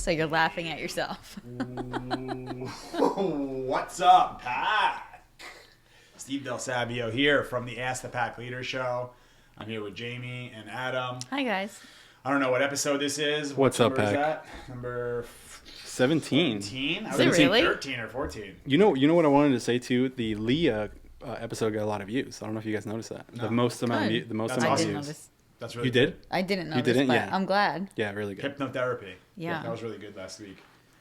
So you're laughing at yourself. What's up, Pack? Steve Del Savio here from the Ask the Pack Leader Show. I'm here with Jamie and Adam. Hi, guys. I don't know what episode this is. What's up, number is Pack? that? Number 17. 17? Is it really? 13 or 14. You know what I wanted to say too. The Leah episode got a lot of views. I don't know if you guys noticed that. No. The most amount, Good. the most That's I amount of didn't views. notice. That's really You good. did? I didn't notice, didn't? but Yeah. I'm glad. Yeah, really good. Hypnotherapy. Yeah. That was really good last week.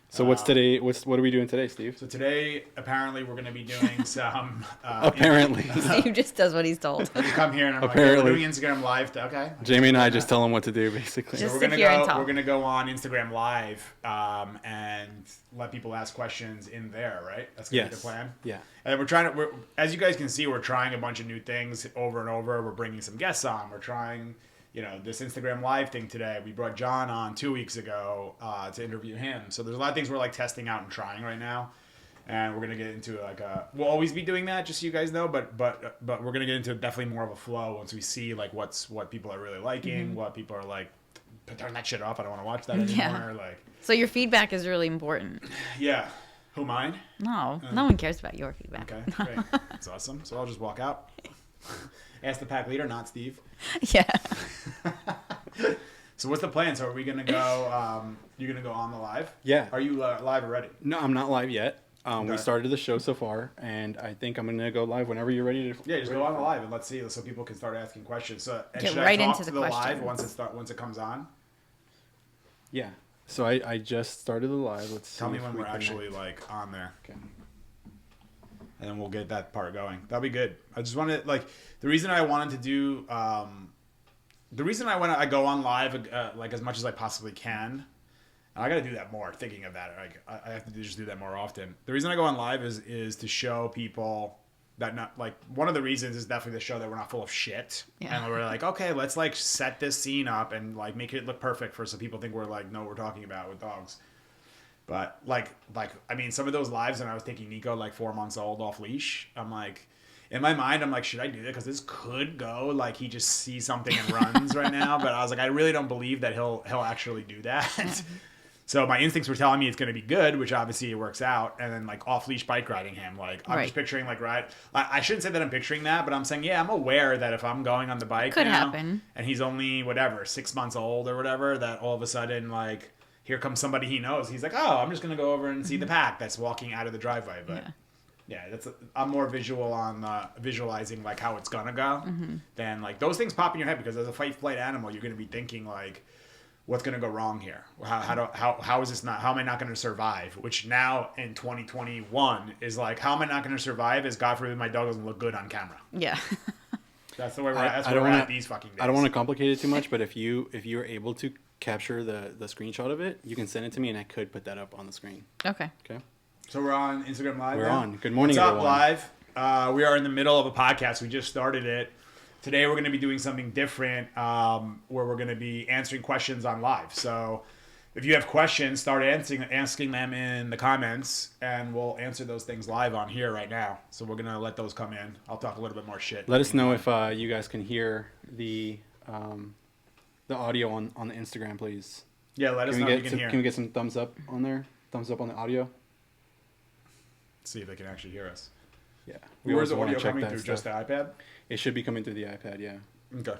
So what's today? What are we doing today, Steve? So today, apparently, we're going to be doing some... Apparently, Steve just does what he's told. You come here and I'm Apparently. like, we're doing Instagram Live. Okay. Jamie and I just tell him what to do, basically. Just So we're sit gonna here and go. talk. We're gonna go on Instagram Live and let people ask questions in there. Right? That's gonna be the Yes. plan. Yeah. And we're trying to. As you guys can see, we're trying a bunch of new things over and over. We're bringing some guests on. We're trying, this Instagram Live thing today. We brought John on 2 weeks ago to interview him. So there's a lot of things we're like testing out and trying right now. And we're gonna get into we'll always be doing that, just so you guys know. But we're gonna get into definitely more of a flow once we see like what people are really liking, what people are like. Turn that shit off. I don't want to watch that anymore. Yeah. Like, So your feedback is really important. yeah, who mine? No one cares about your feedback. Okay, great. That's awesome. So I'll just walk out. Ask the pack leader, not Steve. Yeah. So what's the plan? So are we gonna go? You're gonna go on the live? Yeah. Are you live already? No, I'm not live yet. Okay. We started the show so far, and I think I'm gonna go live whenever you're ready to. Yeah, just go on the live and let's see, so people can start asking questions. So and Get should right I talk into to the the questions. live once it comes on? Yeah. So I just started the live. Let's see Tell me if when we we're can- actually like on there. Okay. And then we'll get that part going. That'll be good. I just wanted the reason I wanted to do the reason I go on live like as much as I possibly can. And I got to do that more. Thinking of that, like I have to just do that more often. The reason I go on live is to show people that not like one of the reasons is definitely to show that we're not full of shit. Yeah. And we're like, okay, let's like set this scene up and like make it look perfect so people think we're like know what we're talking about with dogs. But like I mean, some of those lives when I was taking Nico like 4 months old off leash, I'm like, in my mind, I'm like, should I do that? Because this could go like he just sees something and runs right now. But I was like, I really don't believe that he'll actually do that. So my instincts were telling me it's going to be good, which obviously it works out. And then like off leash bike riding him, like I'm Right. just picturing like I shouldn't say that I'm picturing that, but I'm saying I'm aware that if I'm going on the bike Could now, happen. and he's only 6 months old or whatever, that all of a sudden like. Here comes somebody he knows. He's like, oh, I'm just going to go over and see the pack that's walking out of the driveway. But yeah, I'm more visual on visualizing like how it's going to go than like those things pop in your head because as a fight flight animal, you're going to be thinking like, what's going to go wrong here? How is this not? How am I not going to survive? Which now in 2021 is like, how am I not going to survive? Is God forbid my dog doesn't look good on camera. Yeah. That's the way we're I at. That's don't where we're wanna- at these fucking days. I don't want to complicate it too much, but if you are able to capture the screenshot of it, you can send it to me, and I could put that up on the screen. Okay. Okay. So we're on Instagram Live. We're now? on. Good morning, What's up, everyone. live? We are in the middle of a podcast. We just started it. Today we're going to be doing something different where we're going to be answering questions on live. So if you have questions, start asking them in the comments, and we'll answer those things live on here right now. So we're going to let those come in. I'll talk a little bit more shit. Let us know if you guys can hear the audio on the Instagram, please. Yeah, let us Can know we if you get can some, hear. can we get some thumbs up on there? Thumbs up on the audio. See if they can actually hear us. Yeah. Where's the also wanna audio check coming that through? stuff. Just the iPad? It should be coming through the iPad. Yeah. Okay.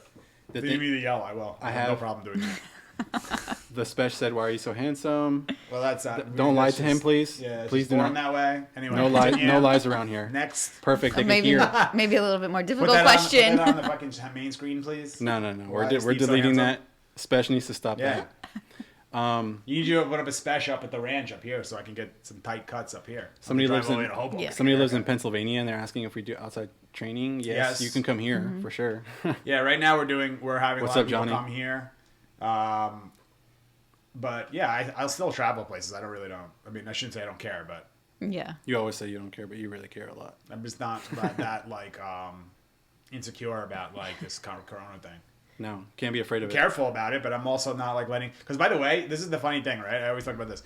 The If you thing- need me to yell, I will. I have no have- problem doing that. The special said, "Why are you so handsome?" Well, that's Don't lie to him, please. Yeah, Please do born not. that way. Anyway, No lies. continue. No lies around here. Next. Perfect. They can Maybe hear. maybe a little bit more Put difficult that question. On the fucking main screen, please. No. Why We're is we're Steve so deleting handsome? that. Special needs to stop Yeah. that. You need to put up a special up at the ranch up here so I can get some tight cuts up here. Somebody Drive lives all the in way to Hoboken. Yeah. somebody lives in Pennsylvania, and they're asking if we do outside training. Yes, Yes. you can come here for sure. Yeah, right now we're having What's a lot up, of people Johnny? come here. But yeah, I'll still travel places. I mean, I shouldn't say I don't care, but Yeah. You always say you don't care, but you really care a lot. I'm just not that like insecure about like this corona thing. No, can't be afraid of it. Careful about it, but I'm also not like letting. Because by the way, this is the funny thing, right? I always talk about this.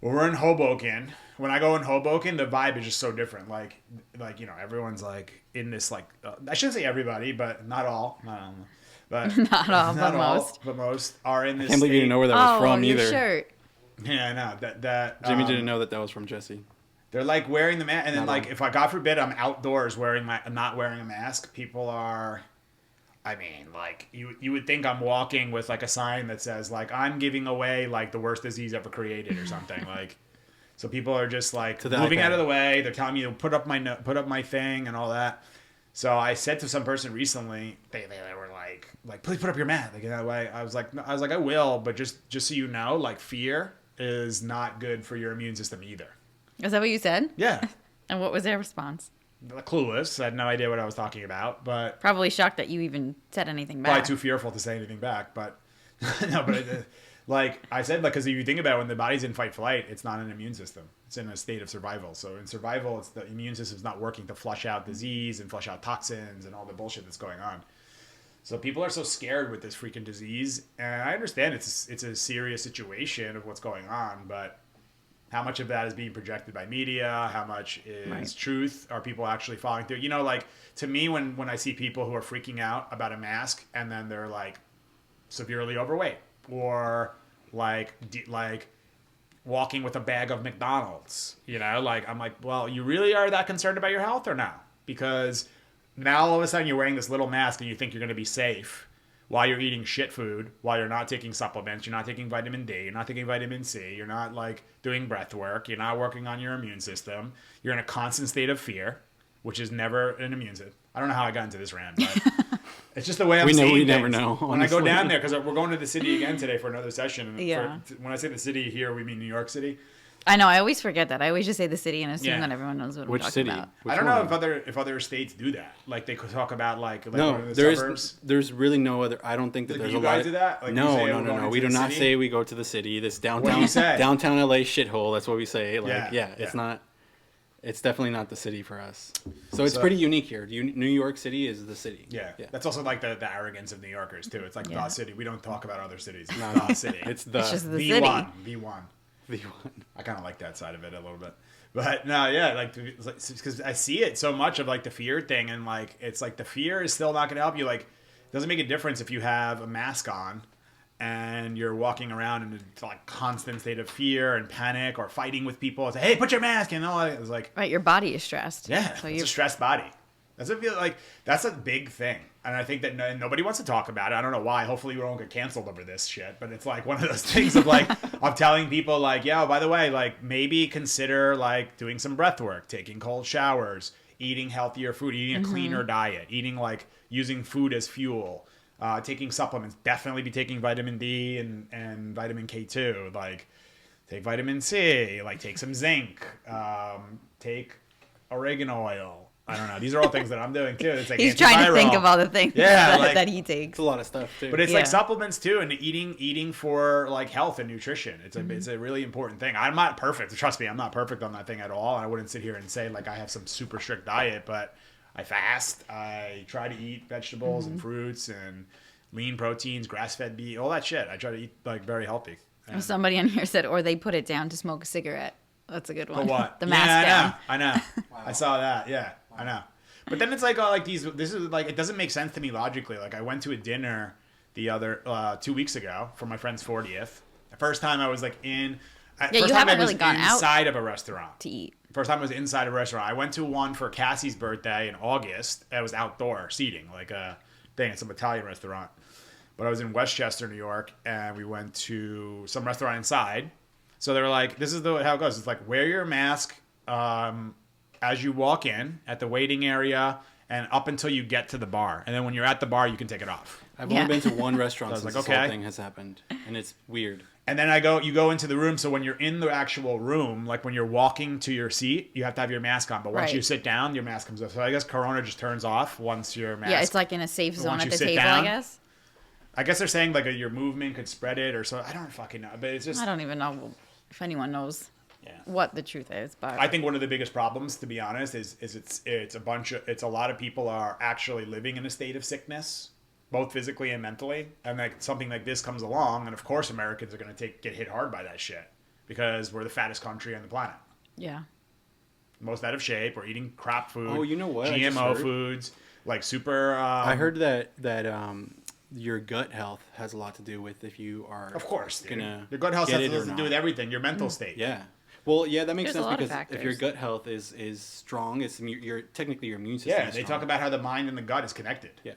When we're in Hoboken, when I go in Hoboken, the vibe is just so different. Like everyone's like in this like I shouldn't say everybody, but not all. But Not all, but most. But most are in this. I can't believe you didn't know where that was from your either. shirt. Yeah, I know that. Jimmy didn't know that was from Jesse. They're like wearing the mask, and then Not like wrong. if I God forbid I'm outdoors not wearing a mask, people are. I mean, like you would think I'm walking with like a sign that says like I'm giving away like the worst disease ever created or something like. So people are just like To the moving iPad. out of the way. They're telling me to put up my thing and all that. So I said to some person recently, they were like please put up your mask. Like in that way, I was like I will, but just so you know, like fear is not good for your immune system either. Is that what you said? Yeah, And what was their response? clueless. I had no idea what I was talking about, but Probably shocked that you even said anything back. probably too fearful to say anything back. But no, but like I said, like because if you think about it, when the body's in fight flight, it's not an immune system. It's in a state of survival. So in survival, it's the immune system's not working to flush out disease and flush out toxins and all the bullshit that's going on. So people are so scared with this freaking disease, and I understand it's a serious situation of what's going on, but how much of that is being projected by media? How much is Right. truth? Are people actually following through? You know, like to me, when I see people who are freaking out about a mask and then they're like severely overweight or like walking with a bag of McDonald's, you know, like I'm like, well, you really are that concerned about your health or no? Because now all of a sudden you're wearing this little mask and you think you're going to be safe while you're eating shit food, while you're not taking supplements, you're not taking vitamin D, you're not taking vitamin C, you're not like doing breath work, you're not working on your immune system, you're in a constant state of fear, which is never an immune system. I don't know how I got into this rant, but it's just the way I'm seeing We things. never know, When I go honestly. down there, because we're going to the city again today for another session. And Yeah. when I say the city here, we mean New York City. I know. I always forget that. I always just say the city and assume Yeah. that everyone knows what Which I'm talking city? about. Which I don't know one? if other states do that. Like they could talk about like No, one of the there's suburbs. there's really no other. I don't think that Like, there's do a you lot. guys do that? Like, you no, say no, we're no, going no. into We do the not city? say we go to the city. This What do downtown, you say? downtown LA shithole. That's what we say. Like, Yeah, yeah, it's yeah. not. It's definitely not the city for us. So it's So- pretty unique here. New York City is the city. Yeah. yeah. That's also like the arrogance of New Yorkers too. It's like Yeah. the city. We don't talk about other cities. No, The city. It's the It's just the the city. one. The one. the one. I kind of like that side of it a little bit. But no, yeah, like because I see it so much of like the fear thing, and like it's like the fear is still not going to help you. Like, it doesn't make a difference if you have a mask on and you're walking around in a like constant state of fear and panic or fighting with people. It's like, hey, put your mask in. All that. It's like, Right, your body is stressed. yeah, So it's you're a stressed body. That's a feel like that's a big thing, and I think that nobody wants to talk about it. I don't know why. Hopefully, we won't get canceled over this shit. But it's like one of those things of like of telling people like, yeah, by the way, like maybe consider like doing some breath work, taking cold showers, eating healthier food, eating a cleaner diet, eating like using food as fuel, taking supplements. Definitely be taking vitamin D and vitamin K2. Like take vitamin C. Like take some zinc. Take oregano oil. I don't know. These are all things that I'm doing too. It's like he's trying to think antiviral. of all the things Yeah, that, like- that he takes. It's a lot of stuff too. But it's Yeah. like supplements too, and eating for like health and nutrition. It's a really important thing. I'm not perfect. Trust me, I'm not perfect on that thing at all. I wouldn't sit here and say like I have some super strict diet, but I fast. I try to eat vegetables and fruits and lean proteins, grass-fed beef, all that shit. I try to eat like very healthy. And- Somebody on here said, or they put it down to smoke a cigarette. That's a good one. For what? The mask down. I know. I saw that. Yeah, I know. But then it's like, oh, like these. This is like it doesn't make sense to me logically. Like I went to a dinner the other 2 weeks ago for my friend's 40th. The first time I was like in. Yeah, first you time haven't I was really gone out inside of a restaurant. To eat. First time I was inside a restaurant. I went to one for Cassie's birthday in August. It was outdoor seating, like a thing. It's some Italian restaurant. But I was in Westchester, New York, and we went to some restaurant inside. So they were like, this is how it goes. It's like, wear your mask as you walk in at the waiting area and up until you get to the bar. And then when you're at the bar, you can take it off. I've Yeah. only been to one restaurant So I was since like, this whole okay. thing has happened, and it's weird. And then you go into the room. So when you're in the actual room, like when you're walking to your seat, you have to have your mask on. But once Right. you sit down, your mask comes off. So I guess Corona just turns off once your mask. Yeah, it's like in a safe zone once at you the sit table, down, I guess. I guess they're saying like your movement could spread it or so. I don't fucking know. But it's just. I don't even know if anyone knows Yeah. what the truth is, but I think one of the biggest problems, to be honest, is it's a lot of people are actually living in a state of sickness, both physically and mentally, and like something like this comes along, and of course Americans are going to get hit hard by that shit because we're the fattest country on the planet, yeah. most out of shape. We're eating crap food. Oh, you know what I just GMO heard? foods, like super. I heard that your gut health has a lot to do with if you are Of course, dude. gonna Your gut health get has it or to do not. with everything. Your mental state. Yeah. Well, yeah, that makes There's a sense lot of because if your factors. gut health is strong, it's your technically your immune system. Yeah, is they strong. talk about how the mind and the gut is connected. Yeah,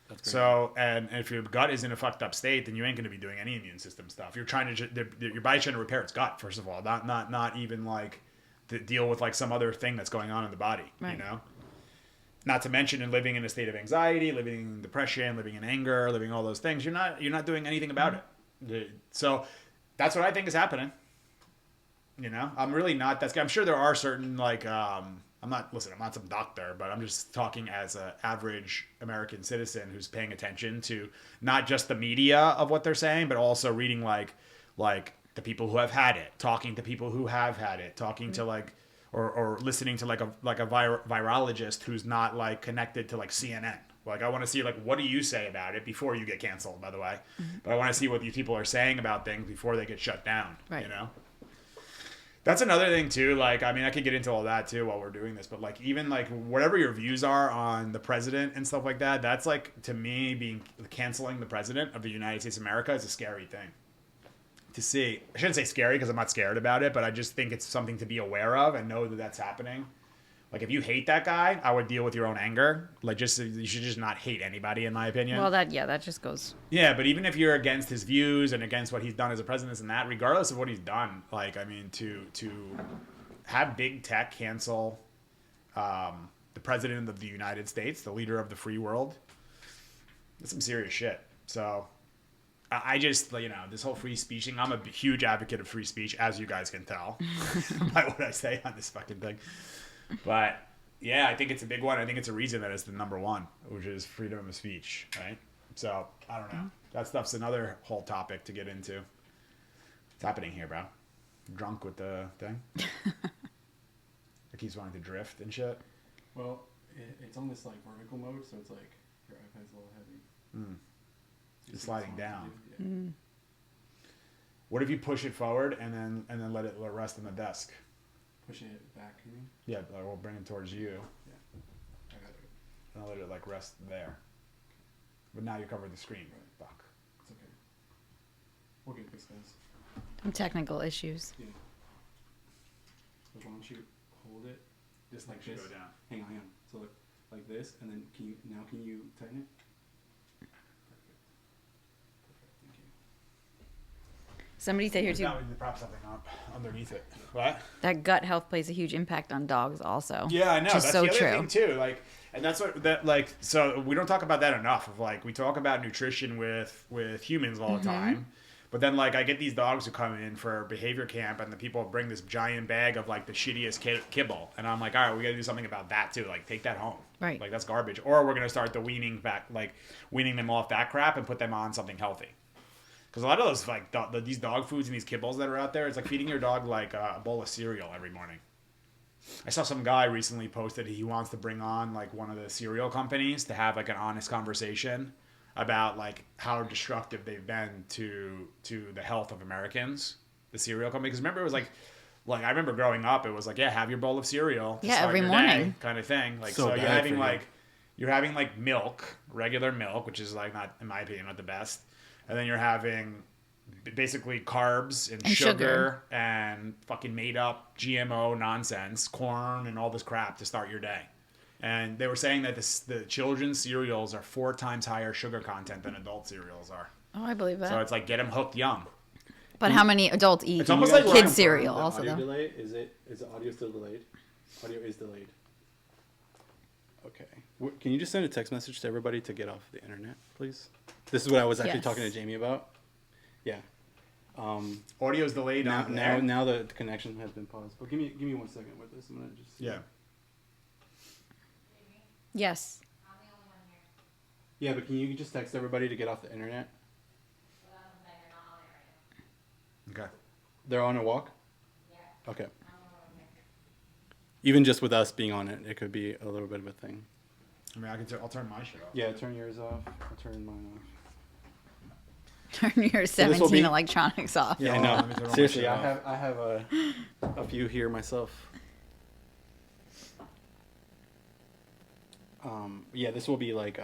that's great. So, and if your gut is in a fucked up state, then you ain't going to be doing any immune system stuff. You're trying to, your body's trying to repair its gut, first of all, not even like to deal with like some other thing that's going on in the body, Right. you know? Not to mention in living in a state of anxiety, living in depression, living in anger, living all those things, you're not doing anything about it. So that's what I think is happening. You know, I'm really not that. I'm sure there are certain like I'm not some doctor, but I'm just talking as an average American citizen who's paying attention to not just the media of what they're saying, but also reading like the people who have had it, talking to people who have had it, talking to like or listening to like a virologist who's not like connected to like CNN. Like I want to see like what do you say about it before you get canceled, by the way. But I want to see what these people are saying about things before they get shut down. Right. You know. That's another thing too. Like, I mean, I could get into all that too while we're doing this, but like, even like whatever your views are on the president and stuff like that, that's like to me canceling the president of the United States of America is a scary thing to see. I shouldn't say scary because I'm not scared about it, but I just think it's something to be aware of and know that that's happening. Like, if you hate that guy, I would deal with your own anger. Like, just you should just not hate anybody, in my opinion. Well, that just goes. Yeah, but even if you're against his views and against what he's done as a president and that, regardless of what he's done, like, I mean, to have big tech cancel the president of the United States, the leader of the free world, that's some serious shit. So I just, you know, this whole free speech thing, I'm a huge advocate of free speech, as you guys can tell by what I say on this fucking thing. But yeah, I think it's a big one. I think it's a reason that it's the number one, which is freedom of speech, right? So I don't know. That stuff's another whole topic to get into. What's happening here, bro? Drunk with the thing? Like he's wanting to drift and shit. Well, it's on this like vertical mode, so it's like your iPad's a little heavy. It's sliding down. What if you push it forward and then let it rest on the desk? Pushing it back, you mean? Yeah, we'll bring it towards you. I got it. And I'll let it like rest there. But now you covered the screen. Right. Fuck. It's okay. We'll get this, guys. Some technical issues. Yeah. So why don't you hold it just like Should this? go down. Hang on. So like this, and then can you tighten it? Perfect. Thank you. Somebody said here too Now we need to prop something up underneath it. What? that gut health plays a huge impact on dogs also. Yeah, I know. Which is That's so the other true. thing too. Like, and that's what that like. So we don't talk about that enough. Of like, we talk about nutrition with humans all the time, but then like I get these dogs who come in for behavior camp, and the people bring this giant bag of like the shittiest kibble, and I'm like, all right, we got to do something about that too. Like, take that home. Right. Like that's garbage. Or we're gonna start the weaning them off that crap and put them on something healthy. Because a lot of those like these dog foods and these kibbles that are out there, it's like feeding your dog like a bowl of cereal every morning. I saw some guy recently posted he wants to bring on like one of the cereal companies to have like an honest conversation about like how destructive they've been to the health of Americans. The cereal company, because remember it was like I remember growing up, it was like, yeah, have your bowl of cereal to Yeah, start every your morning. day, kind of thing. Like So so you're bad having for you. like you're having like milk, regular milk, which is like not, in my opinion, not the best. And then you're having basically carbs and And sugar sugar. and fucking made up GMO nonsense, corn and all this crap to start your day. And they were saying that the children's cereals are 4 times higher sugar content than adult cereals are. Oh, I believe that. So it's like get them hooked young. But how many adults eat It's almost like we're on kids cereal also audio though? delay? Is the audio still delayed? Audio is delayed. Okay. Can you just send a text message to everybody to get off the internet, please? This is what I was actually Yes. talking to Jamie about. Yeah. Audio's delayed on there. Now the connection has been paused. But give me 1 second with this. I'm gonna just Yeah. Yes. Yeah, but can you just text everybody to get off the internet? Okay. They're on a walk? Yeah. Okay. Even just with us being on it, it could be a little bit of a thing. I mean, I'll turn my shit off. Yeah, turn yours off. I'll turn mine off. Turn your this will 17 be- electronics off. Yeah, I hold know. on, let me turn all my Seriously, shit I off. have a few here myself. Yeah, this will be like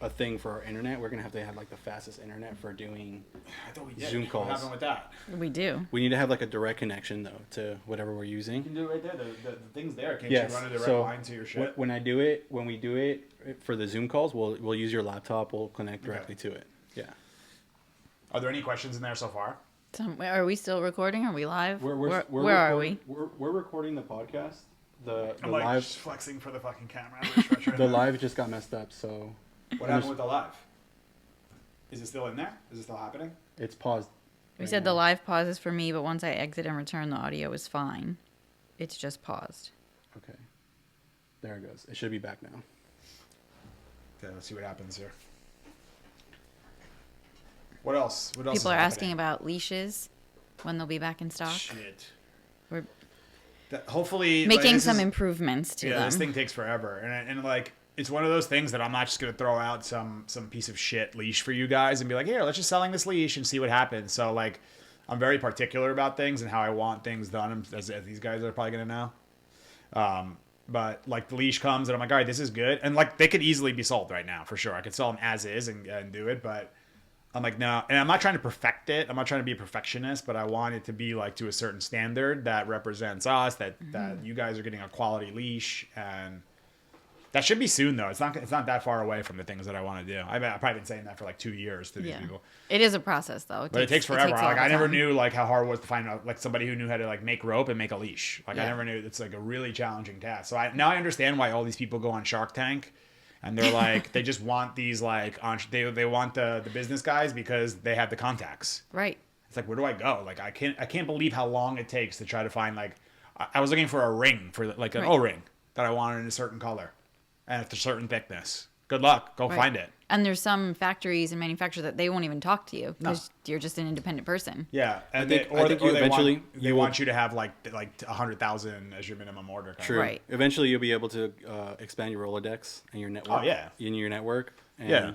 a thing for our internet. We're gonna have to have like the fastest internet for doing I thought we did. Zoom calls. What happened with that? We do. We need to have like a direct connection though to whatever we're You using. can do it right there. The thing's there. Can't Yes. you run a direct So line to your shit? when we do it for the Zoom calls, we'll use your laptop. We'll connect directly to it. Yeah. Are there any questions in there so far? Are we still recording? Are we live? Where are we? We're recording the podcast. The I'm like live just flexing for the fucking camera. the live just got messed up, so What happened with the live? Is it still in there? Is it still happening? it's paused. We right said now. the live pauses for me, but once I exit and return, the audio is fine. It's just paused. Okay. There it goes. It should be back now. Okay, let's see what happens here. What else? What else? People is are asking happening? about leashes, when they'll be back in stock. Shit. We're Hopefully, making this some is- improvements to Yeah, them. this thing takes forever, and like it's one of those things that I'm not just gonna throw out some piece of shit leash for you guys and be like, here, let's just selling this leash and see what happens. So like, I'm very particular about things and how I want things done, as these guys are probably gonna know. But like the leash comes and I'm like, all right, this is good, and like they could easily be sold right now for sure. I could sell them as is and do it, but I'm like, no, and I'm not trying to perfect it. I'm not trying to be a perfectionist, but I want it to be like to a certain standard that represents us, that you guys are getting a quality leash, and that should be soon though. It's not that far away from the things that I want to do. I've probably been saying that for like 2 years to these people. It is a process though. But it takes forever. a Like lot I of never time. knew like how hard it was to find out like somebody who knew how to like make rope and make a leash. Like I Yeah. never knew. It's like a really challenging task. So now I understand why all these people go on Shark Tank, and they're like they just want these like they want the business guys because they have the contacts. Right. It's like, where do I go? Like I can't believe how long it takes to try to find like I was looking for a ring for like an Right. O-ring that I wanted in a certain color and at a certain thickness. Good luck. Go Right. find it. And there's some factories and manufacturers that they won't even talk to you because No. you're just an independent person. Yeah, and I think you eventually they want you to have like 100,000 as your minimum order. Kind of. True. Right. Eventually, you'll be able to expand your Rolodex and your network. Oh, yeah. In your network, and Yeah.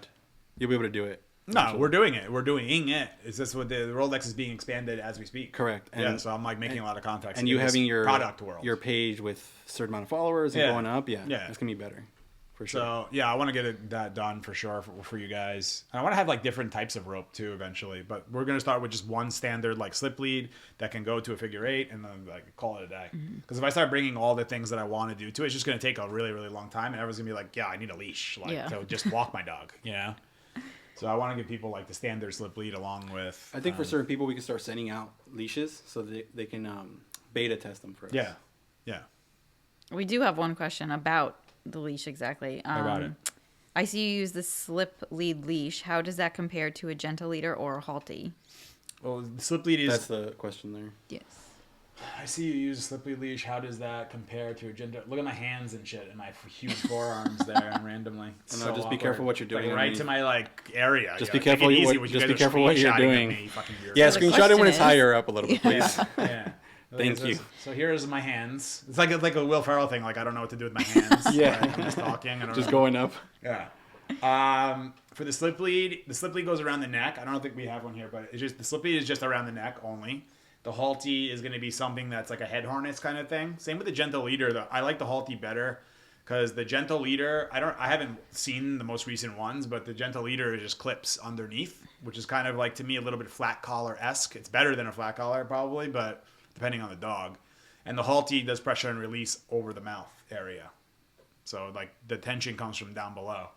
you'll be able to do it. No, eventually. we're doing it. We're doing it. It's just what the Rolodex is being expanded as we speak. Correct. Yeah, so I'm like making a lot of contacts. And in you this having your product world. your page with a certain amount of followers and Yeah. going up. Yeah. Yeah. It's gonna be better. For sure. So yeah, I want to get that done for sure for you guys. And I want to have like different types of rope too eventually. But we're gonna start with just one standard like slip lead that can go to a figure 8 and then like call it a day. Because if I start bringing all the things that I want to do to it, it's just gonna take a really really long time, and everyone's gonna be like, yeah, I need a leash like Yeah. to just walk my dog, you know. So I want to give people like the standard slip lead along with. I think for certain people, we can start sending out leashes so they can beta test them for us. Yeah, yeah. We do have one question about the leash exactly. About it. I see you use the slip lead leash. How does that compare to a gentle leader or a halty? Well, the slip lead is. That's the question there. Yes. I see you use a slip lead leash. How does that compare to a gender? Look at my hands and shit, and my huge forearms there, and randomly. It's No, just be careful what you're doing Like, right underneath. to my like area. Just you be know, careful take it what- easy when you just guys be are careful what you're screenshotting doing. me, fucking weird. Yeah, So the screenshot it when question it's is- higher up a little bit, please. Yeah. Thank Okay, you. So here's my hands. It's like a Will Ferrell thing. Like I don't know what to do with my hands. Yeah. Like, I'm just talking. I don't Just know. going up. Yeah. For the slip lead goes around the neck. I don't think we have one here, but it's just the slip lead is just around the neck only. The halty is going to be something that's like a head harness kind of thing. Same with the gentle leader. Though I like the halty better because the gentle leader, I haven't seen the most recent ones, but the gentle leader just clips underneath, which is kind of like to me a little bit flat collar esque. It's better than a flat collar probably, but depending on the dog. And the halty does pressure and release over the mouth area. So like the tension comes from down below.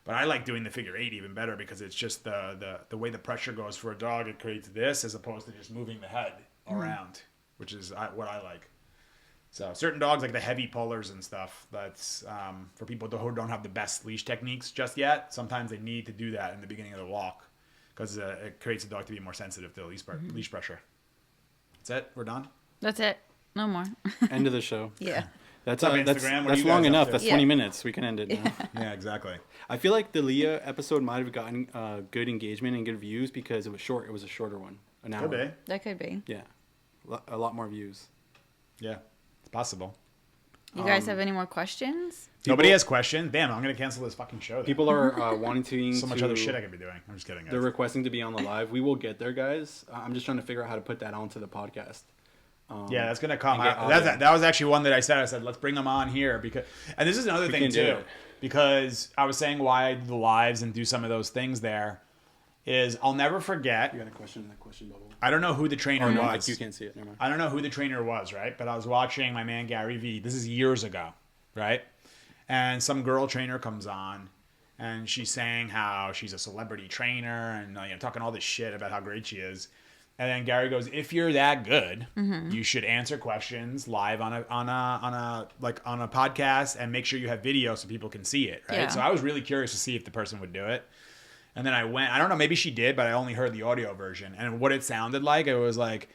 But I like doing the figure 8 even better because it's just the way the pressure goes for a dog. It creates this as opposed to just moving the head around, which is what I like. So certain dogs like the heavy pullers and stuff. That's for people who don't have the best leash techniques just yet. Sometimes they need to do that in the beginning of the walk because it creates the dog to be more sensitive to leash pressure. That's it. We're done. That's it. No more. End of the show. Yeah. That's What's up, that's Instagram? What are that's you long guys up enough. to? That's Yeah. 20 minutes. We can end it now. Yeah, exactly. I feel like the Leah episode might have gotten good engagement and good views because it was short. It was a shorter one, an hour. Could be. That could be. Yeah, a lot more views. Yeah, it's possible. You guys have any more questions? Nobody has questions. Damn, I'm gonna cancel this fucking show. Then. People are wanting to so much other shit I could be doing. I'm just kidding. Guys. They're requesting to be on the live. We will get there, guys. I'm just trying to figure out how to put that onto the podcast. Yeah, that's gonna come. and get That audio. was actually one that I said. I said let's bring them on here and this is another thing can do too. it. because I was saying why I do the lives and do some of those things there is I'll never forget. You got a question in the question bubble? I don't know who the trainer Oh, no, was. you can't see it. Never mind. I don't know who the trainer was, right? But I was watching my man Gary Vee. This is years ago, right? And some girl trainer comes on, and she's saying how she's a celebrity trainer and talking all this shit about how great she is. And then Gary goes, "If you're that good, you should answer questions live on a podcast and make sure you have video so people can see it." Right. Yeah. So I was really curious to see if the person would do it. And then I went. I don't know. Maybe she did, but I only heard the audio version. And what it sounded like, it was like,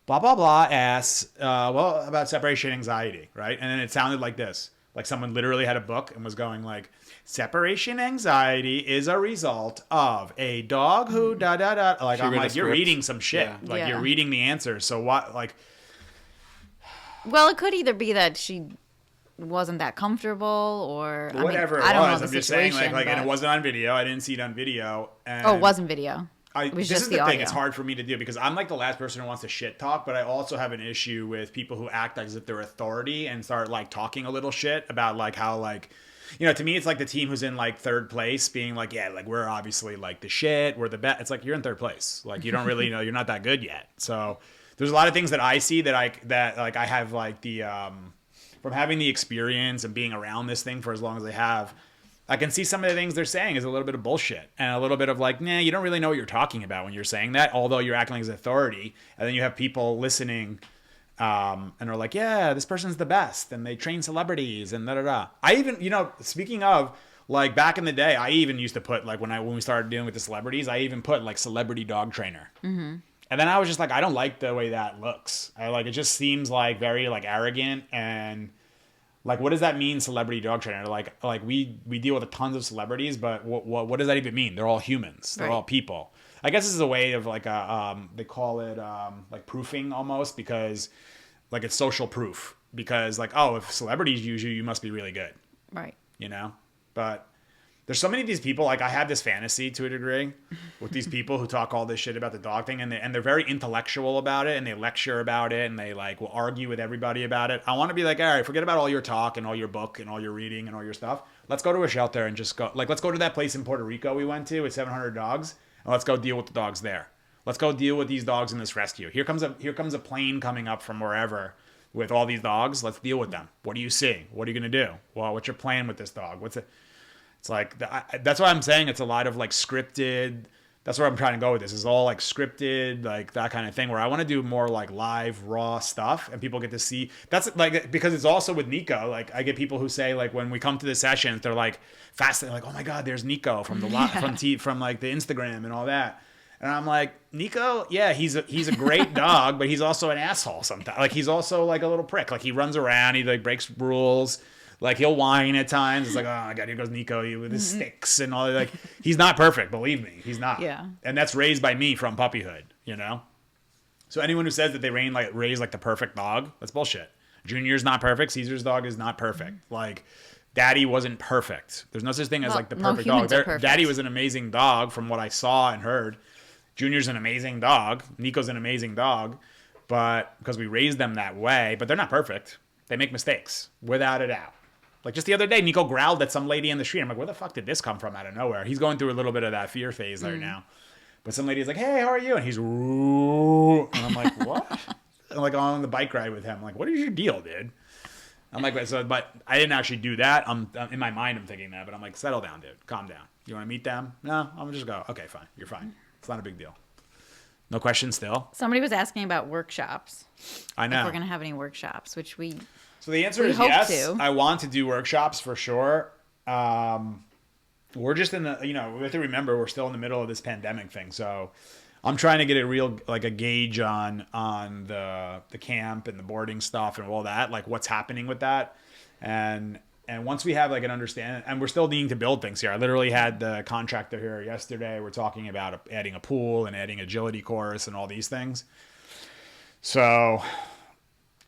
blah blah blah asks, well, about separation anxiety, right? And then it sounded like this, like someone literally had a book and was going like, separation anxiety is a result of a dog who da da da. Like, I'm read like, a you're script. reading some shit. Yeah. Like Yeah. you're reading the answers. So what? Like, Well, it could either be that she wasn't that comfortable, or I mean, whatever I it don't know was. the I'm just saying, situation, and it but- wasn't on video. I didn't see it on video. And Oh, it wasn't video. It was this just is the the thing. audio. It's hard for me to do because I'm like the last person who wants to shit talk, but I also have an issue with people who act as if they're authority and start like talking a little shit about like how like, to me it's like the team who's in like third place being like, yeah, like we're obviously like the shit, we're the best. It's like you're in third place. Like you don't really know, you're not that good yet. So there's a lot of things that I see that I have like the from having the experience and being around this thing for as long as I have. I can see some of the things they're saying is a little bit of bullshit and a little bit of like, nah, you don't really know what you're talking about when you're saying that, although you're acting as authority. And then you have people listening and are like, yeah, this person's the best. And they train celebrities and da-da-da. I even, speaking of, like back in the day, I even used to put like when we started dealing with the celebrities, I even put like celebrity dog trainer. Mm-hmm. And then I was just like, I don't like the way that looks. It just seems like very like arrogant and like, what does that mean, celebrity dog trainer? Like we deal with tons of celebrities, but what does that even mean? They're all humans. They're Right. all people. I guess this is a way of like they call it like proofing almost, because like it's social proof, because like, oh, if celebrities use you, you must be really good, Right. But there's so many of these people. Like I have this fantasy to a degree with these people who talk all this shit about the dog thing, and they're very intellectual about it, and they lecture about it, and they like will argue with everybody about it. I want to be like, all right, forget about all your talk and all your book and all your reading and all your stuff. Let's go to a shelter and just go. Like, let's go to that place in Puerto Rico we went to with 700 dogs, and let's go deal with the dogs there. Let's go deal with these dogs in this rescue. Here comes a plane coming up from wherever with all these dogs. Let's deal with them. What are you seeing? What are you gonna do? Well, what's your plan with this dog? What's it? It's like, that's why I'm saying it's a lot of like scripted. That's where I'm trying to go with this. It's all like scripted, like that kind of thing, where I want to do more like live, raw stuff and people get to see. That's like, because it's also with Nico. Like I get people who say like, when we come to the sessions, they're like fascinated, like, oh my God, there's Nico from from like the Instagram and all that. And I'm like, Nico, yeah, he's a great dog, but he's also an asshole sometimes. Like he's also like a little prick. Like he runs around, he like breaks rules. Like he'll whine at times. It's like, oh my God, here goes Nico with his sticks and all that. Like he's not perfect, believe me, he's not. Yeah. And that's raised by me from puppyhood, So anyone who says that they raise like the perfect dog, that's bullshit. Junior's not perfect. Caesar's dog is not perfect. Like Daddy wasn't perfect. There's no such thing as Well, like the no perfect humans dog. are perfect. Daddy was an amazing dog from what I saw and heard. Junior's an amazing dog. Nico's an amazing dog, but because we raised them that way, but they're not perfect. They make mistakes without a doubt. Like just the other day, Nico growled at some lady in the street. I'm like, where the fuck did this come from out of nowhere? He's going through a little bit of that fear phase right now. But some lady's like, hey, how are you? And he's, ooh. And I'm like, what? I'm like on the bike ride with him. I'm like, what is your deal, dude? I'm like, but I didn't actually do that. I'm in my mind, I'm thinking that. But I'm like, settle down, dude. Calm down. You want to meet them? No, I'm just go. Okay, fine. You're fine. It's not a big deal. No questions still? Somebody was asking about workshops. I know. If we're going to have any workshops, which we So the answer We is hope yes. to. I want to do workshops for sure. We're just in the, we have to remember we're still in the middle of this pandemic thing. So I'm trying to get a real, like a gauge on the camp and the boarding stuff and all that, like what's happening with that. And once we have like an understanding, and we're still needing to build things here. I literally had the contractor here yesterday. We're talking about adding a pool and adding agility course and all these things. So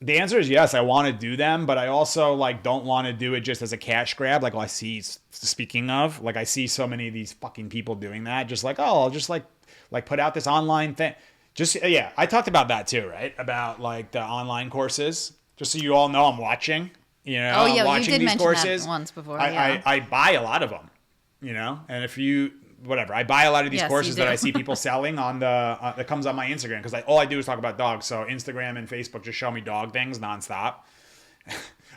the answer is yes, I want to do them, but I also like don't want to do it just as a cash grab. Like I see, speaking of, like I see so many of these fucking people doing that. Just like, oh, I'll just like put out this online thing. Just, yeah, I talked about that too, right? About like the online courses, just so you all know I'm watching. You know, Oh, I'm yeah, you watching did these mention courses. that once before. I buy a lot of them, you know, and if you whatever, I buy a lot of these Yes, courses you that do. I see people selling on the that comes on my Instagram because all I do is talk about dogs. So Instagram and Facebook just show me dog things nonstop,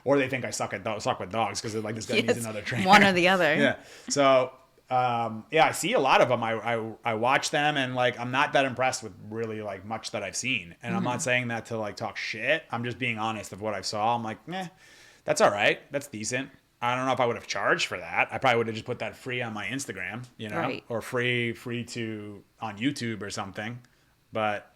or they think I suck with dogs because they're like this guy needs Yes, another trainer. one or the other. Yeah. So yeah, I see a lot of them. I watch them and like I'm not that impressed with really like much that I've seen. And I'm not saying that to like talk shit. I'm just being honest of what I saw. I'm like, that's all right. That's decent. I don't know if I would have charged for that. I probably would have just put that free on my Instagram, you know, Right. or free to on YouTube or something. But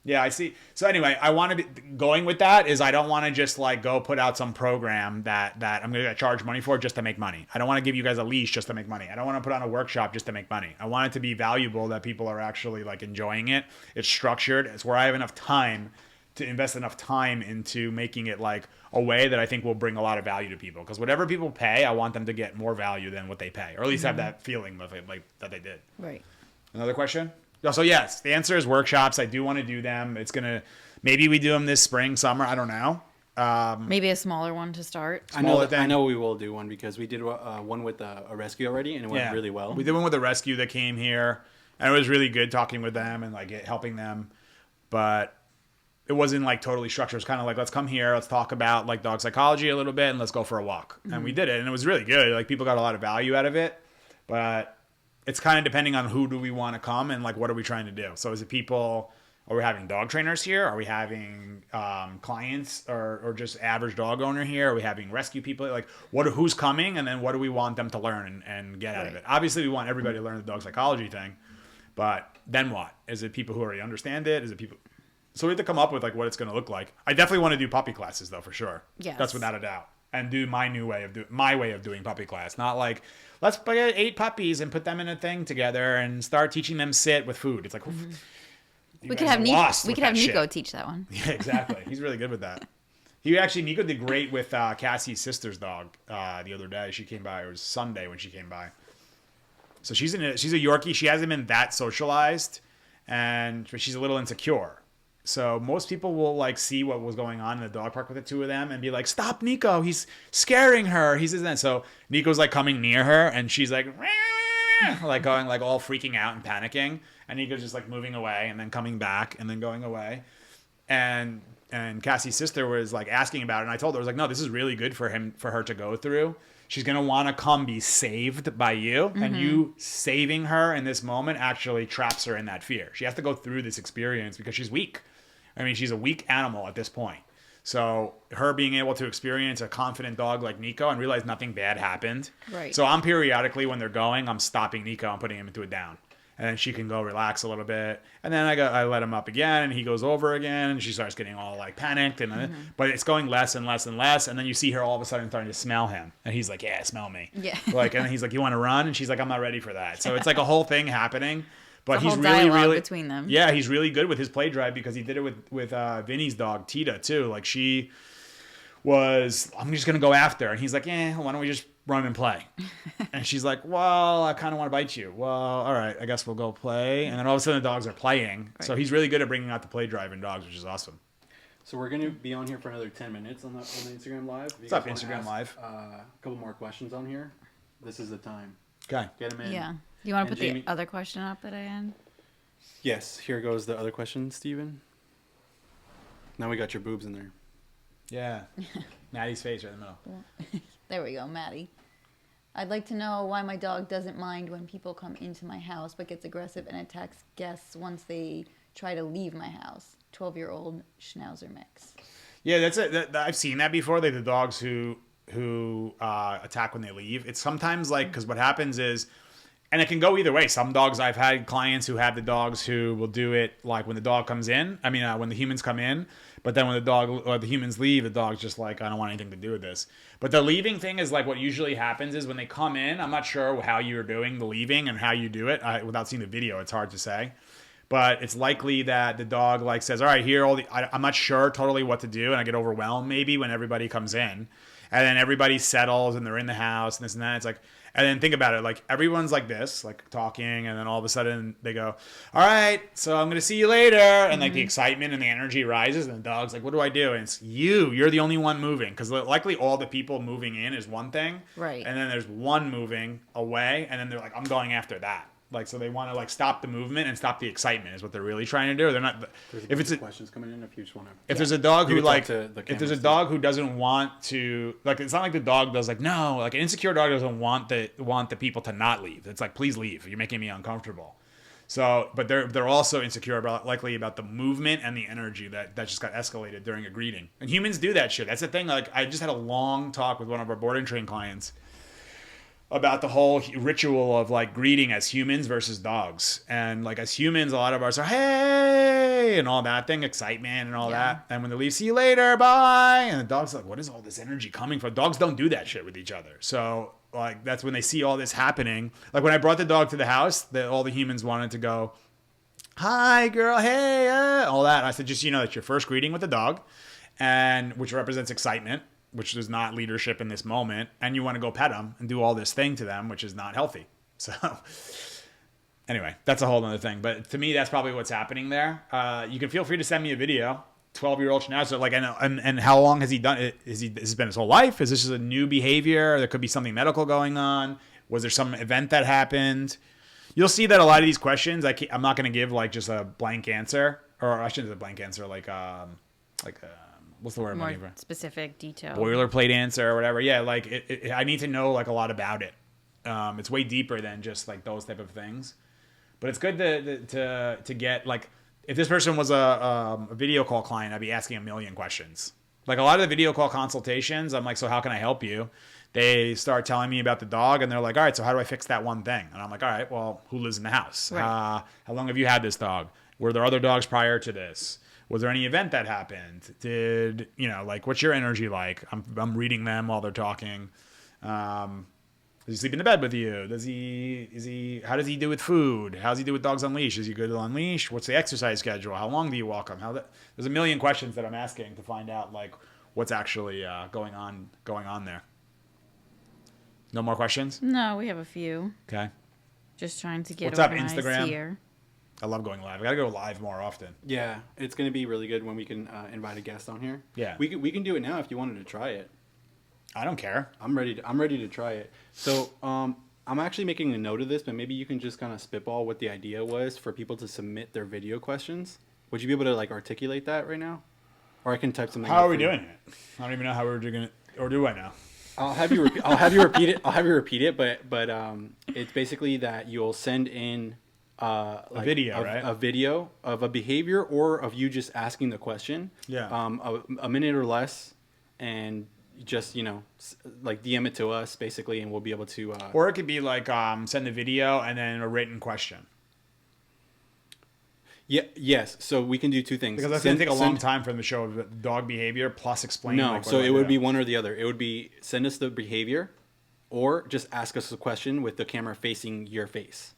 yeah, I see. So anyway, I want to be going with that is I don't want to just like go put out some program that I'm going to charge money for just to make money. I don't want to give you guys a leash just to make money. I don't want to put on a workshop just to make money. I want it to be valuable that people are actually like enjoying it. It's structured. It's where I have enough time to invest enough time into making it like a way that I think will bring a lot of value to people. Because whatever people pay, I want them to get more value than what they pay, or at least have that feeling of it, like that they did. Right. Another question? So yes, the answer is workshops. I do want to do them. It's gonna maybe we do them this spring, summer. I don't know. Maybe a smaller one to start. I know. Smaller thing. I know we will do one because we did one with a rescue already, and it went really well. We did one with a rescue that came here, and it was really good talking with them and like helping them. But it wasn't like totally structured. It was kind of like, let's come here, let's talk about like dog psychology a little bit, and let's go for a walk. And we did it, and it was really good. Like people got a lot of value out of it, but it's kind of depending on who do we want to come and like what are we trying to do. So is it people? Are we having dog trainers here? Are we having clients or just average dog owner here? Are we having rescue people? Like who's coming, and then what do we want them to learn and get out of it? Obviously, we want everybody to learn the dog psychology thing, but then what? Is it people who already understand it? Is it people? So we have to come up with like what it's going to look like. I definitely want to do puppy classes though, for sure. Yes. That's without a doubt. And do my way of doing puppy class. Not like let's get 8 puppies and put them in a thing together and start teaching them sit with food. It's like We could have Nico. We could have Nico shit. teach that one. Yeah, exactly. He's really good with that. Nico did great with Cassie's sister's dog the other day. She came by. It was Sunday when she came by. So she's a Yorkie. She hasn't been that socialized, but she's a little insecure. So most people will like see what was going on in the dog park with the two of them and be like, "Stop, Nico! He's scaring her." He's that. So Nico's like coming near her, and she's like, like going like all freaking out and panicking, and Nico's just like moving away and then coming back and then going away, and Cassie's sister was like asking about it, and I told her I was like, "No, this is really good for her to go through. She's gonna want to come be saved by you, and you saving her in this moment actually traps her in that fear. She has to go through this experience because she's weak. I mean, she's a weak animal at this point. So her being able to experience a confident dog like Nico and realize nothing bad happened. Right. So I'm periodically when they're going, I'm stopping Nico and putting him into a down. And then she can go relax a little bit. And then I let him up again, and he goes over again, and she starts getting all like panicked. But it's going less and less and less. And then you see her all of a sudden starting to smell him. And he's like, "Yeah, smell me." Yeah. Like, and then he's like, "You want to run?" And she's like, "I'm not ready for that." So it's like a whole thing happening. But It's a he's whole really, dialogue really between them. Yeah, he's really good with his play drive because he did it with Vinny's dog Tita too. Like she was, "I'm just gonna go after," and he's like, why don't we just run and play? And she's like, "Well, I kind of want to bite you." "Well, all right, I guess we'll go play." And then all of a sudden the dogs are playing. Right. So he's really good at bringing out the play drive in dogs, which is awesome. So we're going to be on here for another 10 minutes on the Instagram Live. What's up, Instagram Live? A couple more questions on here. This is the time. Okay. Get them in. Yeah. Do you want to And put Jamie- the other question up that I had? Yes. Here goes the other question, Steven. Now we got your boobs in there. Yeah. Maddie's face right in the middle. There we go, Maddie. I'd like to know why my dog doesn't mind when people come into my house, but gets aggressive and attacks guests once they try to leave my house. 12-year-old Schnauzer mix. Yeah, that's it. I've seen that before. They're the dogs who attack when they leave. It's sometimes like, because what happens is, and it can go either way. Some dogs, I've had clients who have the dogs who will do it like when the dog comes in. I mean, when the humans come in, but then when the humans leave, the dog's just like, "I don't want anything to do with this." But the leaving thing is like what usually happens is when they come in. I'm not sure how you're doing the leaving and how you do it without seeing the video. It's hard to say. but it's likely that the dog like says, all right, here, I'm not sure totally what to do. And I get overwhelmed maybe when everybody comes in, and then everybody settles and they're in the house and this and that. It's like, and then think about it, like everyone's like this, like talking, and then all of a sudden they go, all right, so I'm going to see you later. And like the excitement and the energy rises, and the dog's like, what do I do? And it's you're the only one moving, because likely all the people moving in is one thing. Right. And then there's one moving away, and then they're like, I'm going after that. Like, so they want to like stop the movement and stop the excitement is what they're really trying to do. They're not. If it's questions coming in, if you just want to. If there's a dog who You can talk like, to the if there's a cameras, dog who doesn't want to, like, it's not like the dog does like, no, like an insecure dog doesn't want the people to not leave. It's like, please leave. You're making me uncomfortable. So, but they're also insecure likely about the movement and the energy that just got escalated during a greeting. And humans do that shit. That's the thing. Like, I just had a long talk with one of our board and train clients about the whole ritual of like greeting as humans versus dogs. And like as humans, a lot of ours are, hey, and all that thing, excitement and all that. And when they leave, see you later, bye. And the dog's like, what is all this energy coming from? Dogs don't do that shit with each other. So like that's when they see all this happening. Like when I brought the dog to the house, all the humans wanted to go, hi girl, hey, all that. And I said, just, that's your first greeting with the dog, and which represents excitement, which is not leadership in this moment, and you want to go pet them and do all this thing to them, which is not healthy. So anyway, that's a whole other thing. But to me, that's probably what's happening there. You can feel free to send me a video. 12-year-old Schnauzer, like, and how long has he done it? Has this been his whole life? Is this just a new behavior? There could be something medical going on. Was there some event that happened? You'll see that a lot of these questions, I'm not going to give like just a blank answer, or I shouldn't say a blank answer, what's the word I'm More looking for? specific detail. Boilerplate answer or whatever. Yeah, like I need to know like a lot about it. It's way deeper than just like those type of things. But it's good to get like, if this person was a video call client, I'd be asking a million questions. Like a lot of the video call consultations, I'm like, so how can I help you? They start telling me about the dog, and they're like, all right, so how do I fix that one thing? And I'm like, all right, well, who lives in the house? Right. How long have you had this dog? Were there other dogs prior to this? Was there any event that happened? Did, like, what's your energy like? I'm reading them while they're talking. Does he sleep in the bed with you? How does he do with food? How does he do with dogs on leash? Is he good on leash? What's the exercise schedule? How long do you walk him? There's a million questions that I'm asking to find out like what's actually going on there. No more questions? No, we have a few. Okay. Just trying to get What's up, organized Instagram? here. I love going live. I gotta go live more often. Yeah, it's going to be really good when we can invite a guest on here. Yeah. We can do it now if you wanted to try it. I don't care. I'm ready to try it. So, I'm actually making a note of this, but maybe you can just kind of spitball what the idea was for people to submit their video questions. Would you be able to like articulate that right now? Or I can type something. How out are we for you. doing it? I don't even know how we're doing it, or do I know? I'll have you repeat it. I'll have you repeat it, but it's basically that you'll send in A video, right? A video of a behavior or of you just asking the question. Yeah. A minute or less, and just like DM it to us basically, and we'll be able to. Or it could be like send a video and then a written question. Yeah. Yes. So we can do two things. Because that's going to take a long time for them to show dog behavior plus explain. No, like, what so do I it would do? be one or the other. It would be send us the behavior, or just ask us a question with the camera facing your face.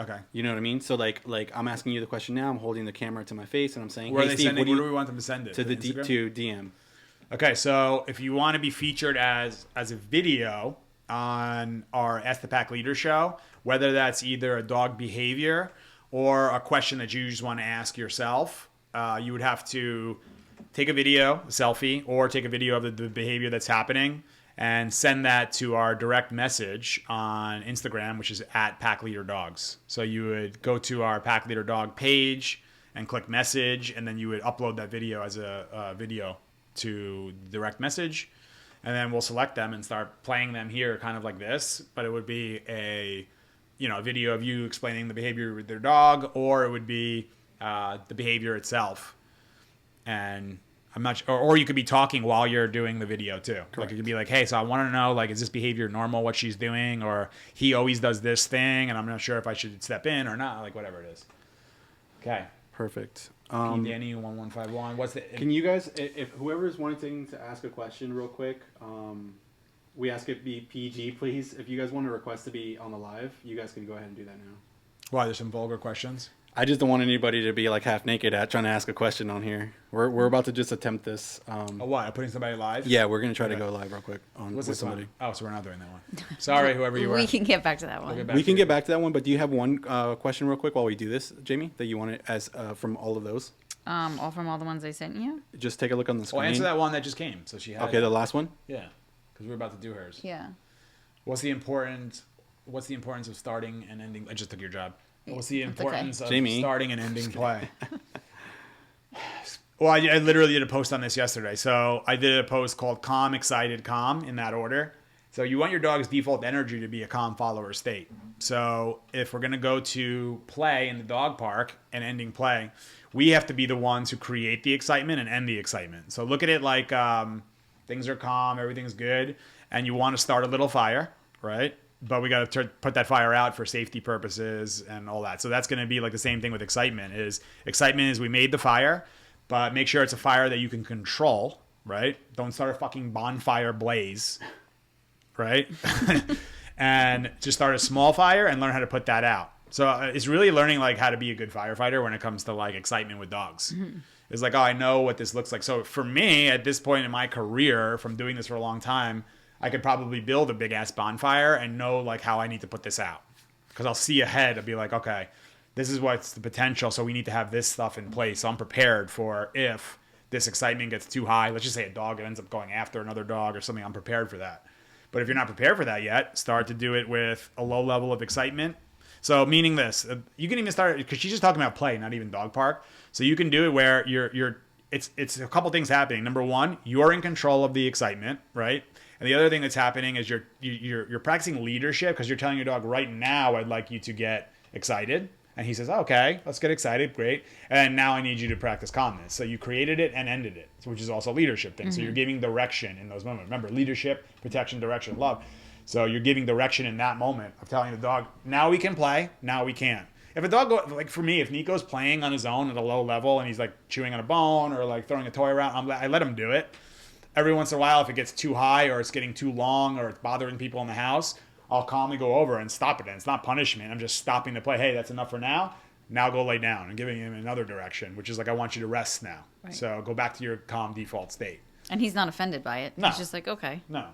Okay. You know what I mean? So like I'm asking you the question now. I'm holding the camera to my face, and I'm saying, Where "Hey are they Steve, sending? Where do we want them to send it? to the Instagram? to DM?" Okay, so if you want to be featured as a video on our Ask the Pack Leader show, whether that's either a dog behavior or a question that you just want to ask yourself, you would have to take a video, a selfie, or take a video of the behavior that's happening and send that to our direct message on Instagram, which is at Pack Leader Dogs. So you would go to our Pack Leader Dog page and click message, and then you would upload that video as a video to direct message, and then we'll select them and start playing them here kind of like this, but it would be a video of you explaining the behavior with their dog, or it would be the behavior itself. And I'm not sure, or you could be talking while you're doing the video too. Correct. Like it could be like, hey, so I want to know, like, is this behavior normal, what she's doing, or he always does this thing and I'm not sure if I should step in or not, like whatever it is. Okay. Perfect. Danny 1151. What's the? Can you guys, if whoever's wanting to ask a question real quick, we ask it be PG, please. If you guys want a request to be on the live, you guys can go ahead and do that now. Why, there's some vulgar questions? I just don't want anybody to be like half naked at trying to ask a question on here. We're about to just attempt this. Oh, what? Putting somebody live? Yeah, we're gonna try to go live real quick on What's with this somebody. one? Oh, so we're not doing that one. Sorry, whoever you were. We can get back to that one. get back We to can you. get back to that one, but do you have one question real quick while we do this, Jamie, that you wanted as from all of those? All from all the ones I sent you. Just take a look on the screen. Well, answer that one that just came. So she had. Okay, the last one. Yeah, because we're about to do hers. Yeah. What's the importance of starting and ending? I just took your job. What's the That's okay. importance of Jamie. starting and ending play? Well, I literally did a post on this yesterday. So I did a post called "Calm, Excited, Calm" in that order. So you want your dog's default energy to be a calm follower state. So if we're gonna go to play in the dog park and ending play, we have to be the ones who create the excitement and end the excitement. So look at it like things are calm, everything's good, and you want to start a little fire, right? But we got to put that fire out for safety purposes and all that. So that's going to be like the same thing with excitement. Excitement is we made the fire, but make sure it's a fire that you can control, right? Don't start a fucking bonfire blaze, right? And just start a small fire and learn how to put that out. So it's really learning like how to be a good firefighter when it comes to like excitement with dogs. Mm-hmm. It's like, oh, I know what this looks like. So for me, at this point in my career, from doing this for a long time, I could probably build a big ass bonfire and know like how I need to put this out, because I'll see ahead and be like, okay, this is what's the potential. So we need to have this stuff in place. So I'm prepared for if this excitement gets too high. Let's just say a dog ends up going after another dog or something. I'm prepared for that. But if you're not prepared for that yet, start to do it with a low level of excitement. So meaning this, you can even start, because she's just talking about play, not even dog park. So you can do it where it's a couple things happening. Number one, you're in control of the excitement, right? And the other thing that's happening is you're practicing leadership, because you're telling your dog right now, I'd like you to get excited. And he says, okay, let's get excited. Great. And now I need you to practice calmness. So you created it and ended it, which is also a leadership thing. Mm-hmm. So you're giving direction in those moments. Remember, leadership, protection, direction, love. So you're giving direction in that moment of telling the dog, now we can play, now we can't. If a dog, like for me, if Nico's playing on his own at a low level and he's like chewing on a bone or like throwing a toy around, I let him do it. Every once in a while, if it gets too high or it's getting too long or it's bothering people in the house, I'll calmly go over and stop it. And it's not punishment. I'm just stopping the play. Hey, that's enough for now. Now go lay down, and giving him another direction, which is like, I want you to rest now. Right. So go back to your calm default state. And he's not offended by it. No. He's just like, okay. No.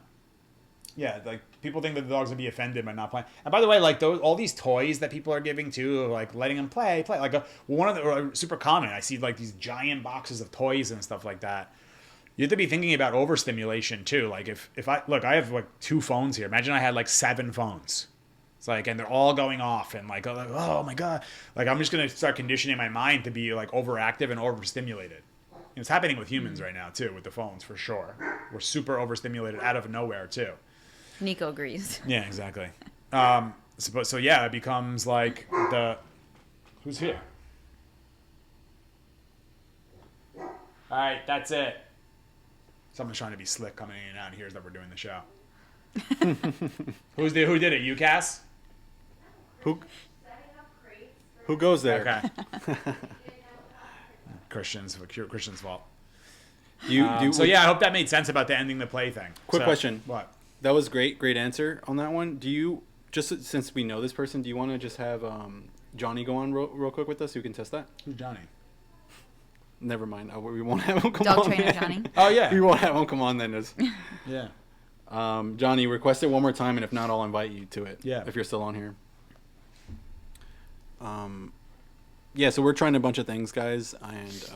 Yeah, like people think that the dogs would be offended by not playing. And by the way, like all these toys that people are giving too, like letting them play. Like one of the super common. I see like these giant boxes of toys and stuff like that. You have to be thinking about overstimulation too. Like if I have like 2 phones here. Imagine I had like 7 phones. It's like, and they're all going off and like, oh my God. Like I'm just going to start conditioning my mind to be like overactive and overstimulated. And it's happening with humans right now too, with the phones for sure. We're super overstimulated out of nowhere too. Nico agrees. Yeah, exactly. So yeah, it becomes like who's here? All right, that's it. Someone's trying to be slick coming in and out and hears that we're doing the show. Who did it? You, Cass? Who goes there? Okay. Christian's fault. So yeah, I hope that made sense about the ending the play thing. Quick question. What? That was great answer on that one. Do you, just since we know this person, do you want to just have Johnny go on real quick with us so we can test that? Who's Johnny? Never mind. We won't have him come Dog on. trainer then. Johnny. Oh yeah. We won't have him come on then. Yeah. Johnny, request it one more time, and if not, I'll invite you to it. Yeah. If you're still on here. Yeah. So we're trying a bunch of things, guys, and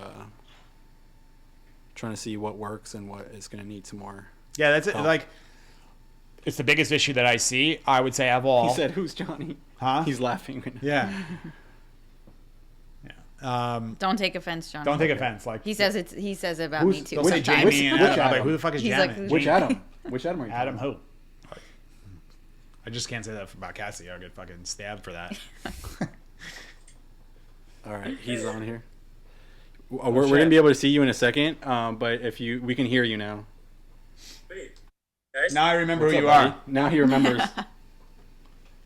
trying to see what works and what is going to need some more. Yeah, that's it. help. Like, it's the biggest issue that I see. I would say of all. He said, "Who's Johnny?" Huh? He's laughing right now. Yeah. Yeah. Don't take offense, Johnny. Don't take offense. Like He says it about me too. They'll say sometimes. Jamie and Which Adam. I'm like, Adam? who the fuck is He's Janet? like, Which Adam? Which Adam are you? Adam who? I just can't say that about Cassie. I'll get fucking stabbed for that. All right, he's on here. We're gonna be able to see you in a second, but we can hear you now. Now I remember What's who you up, are. buddy? Now he remembers.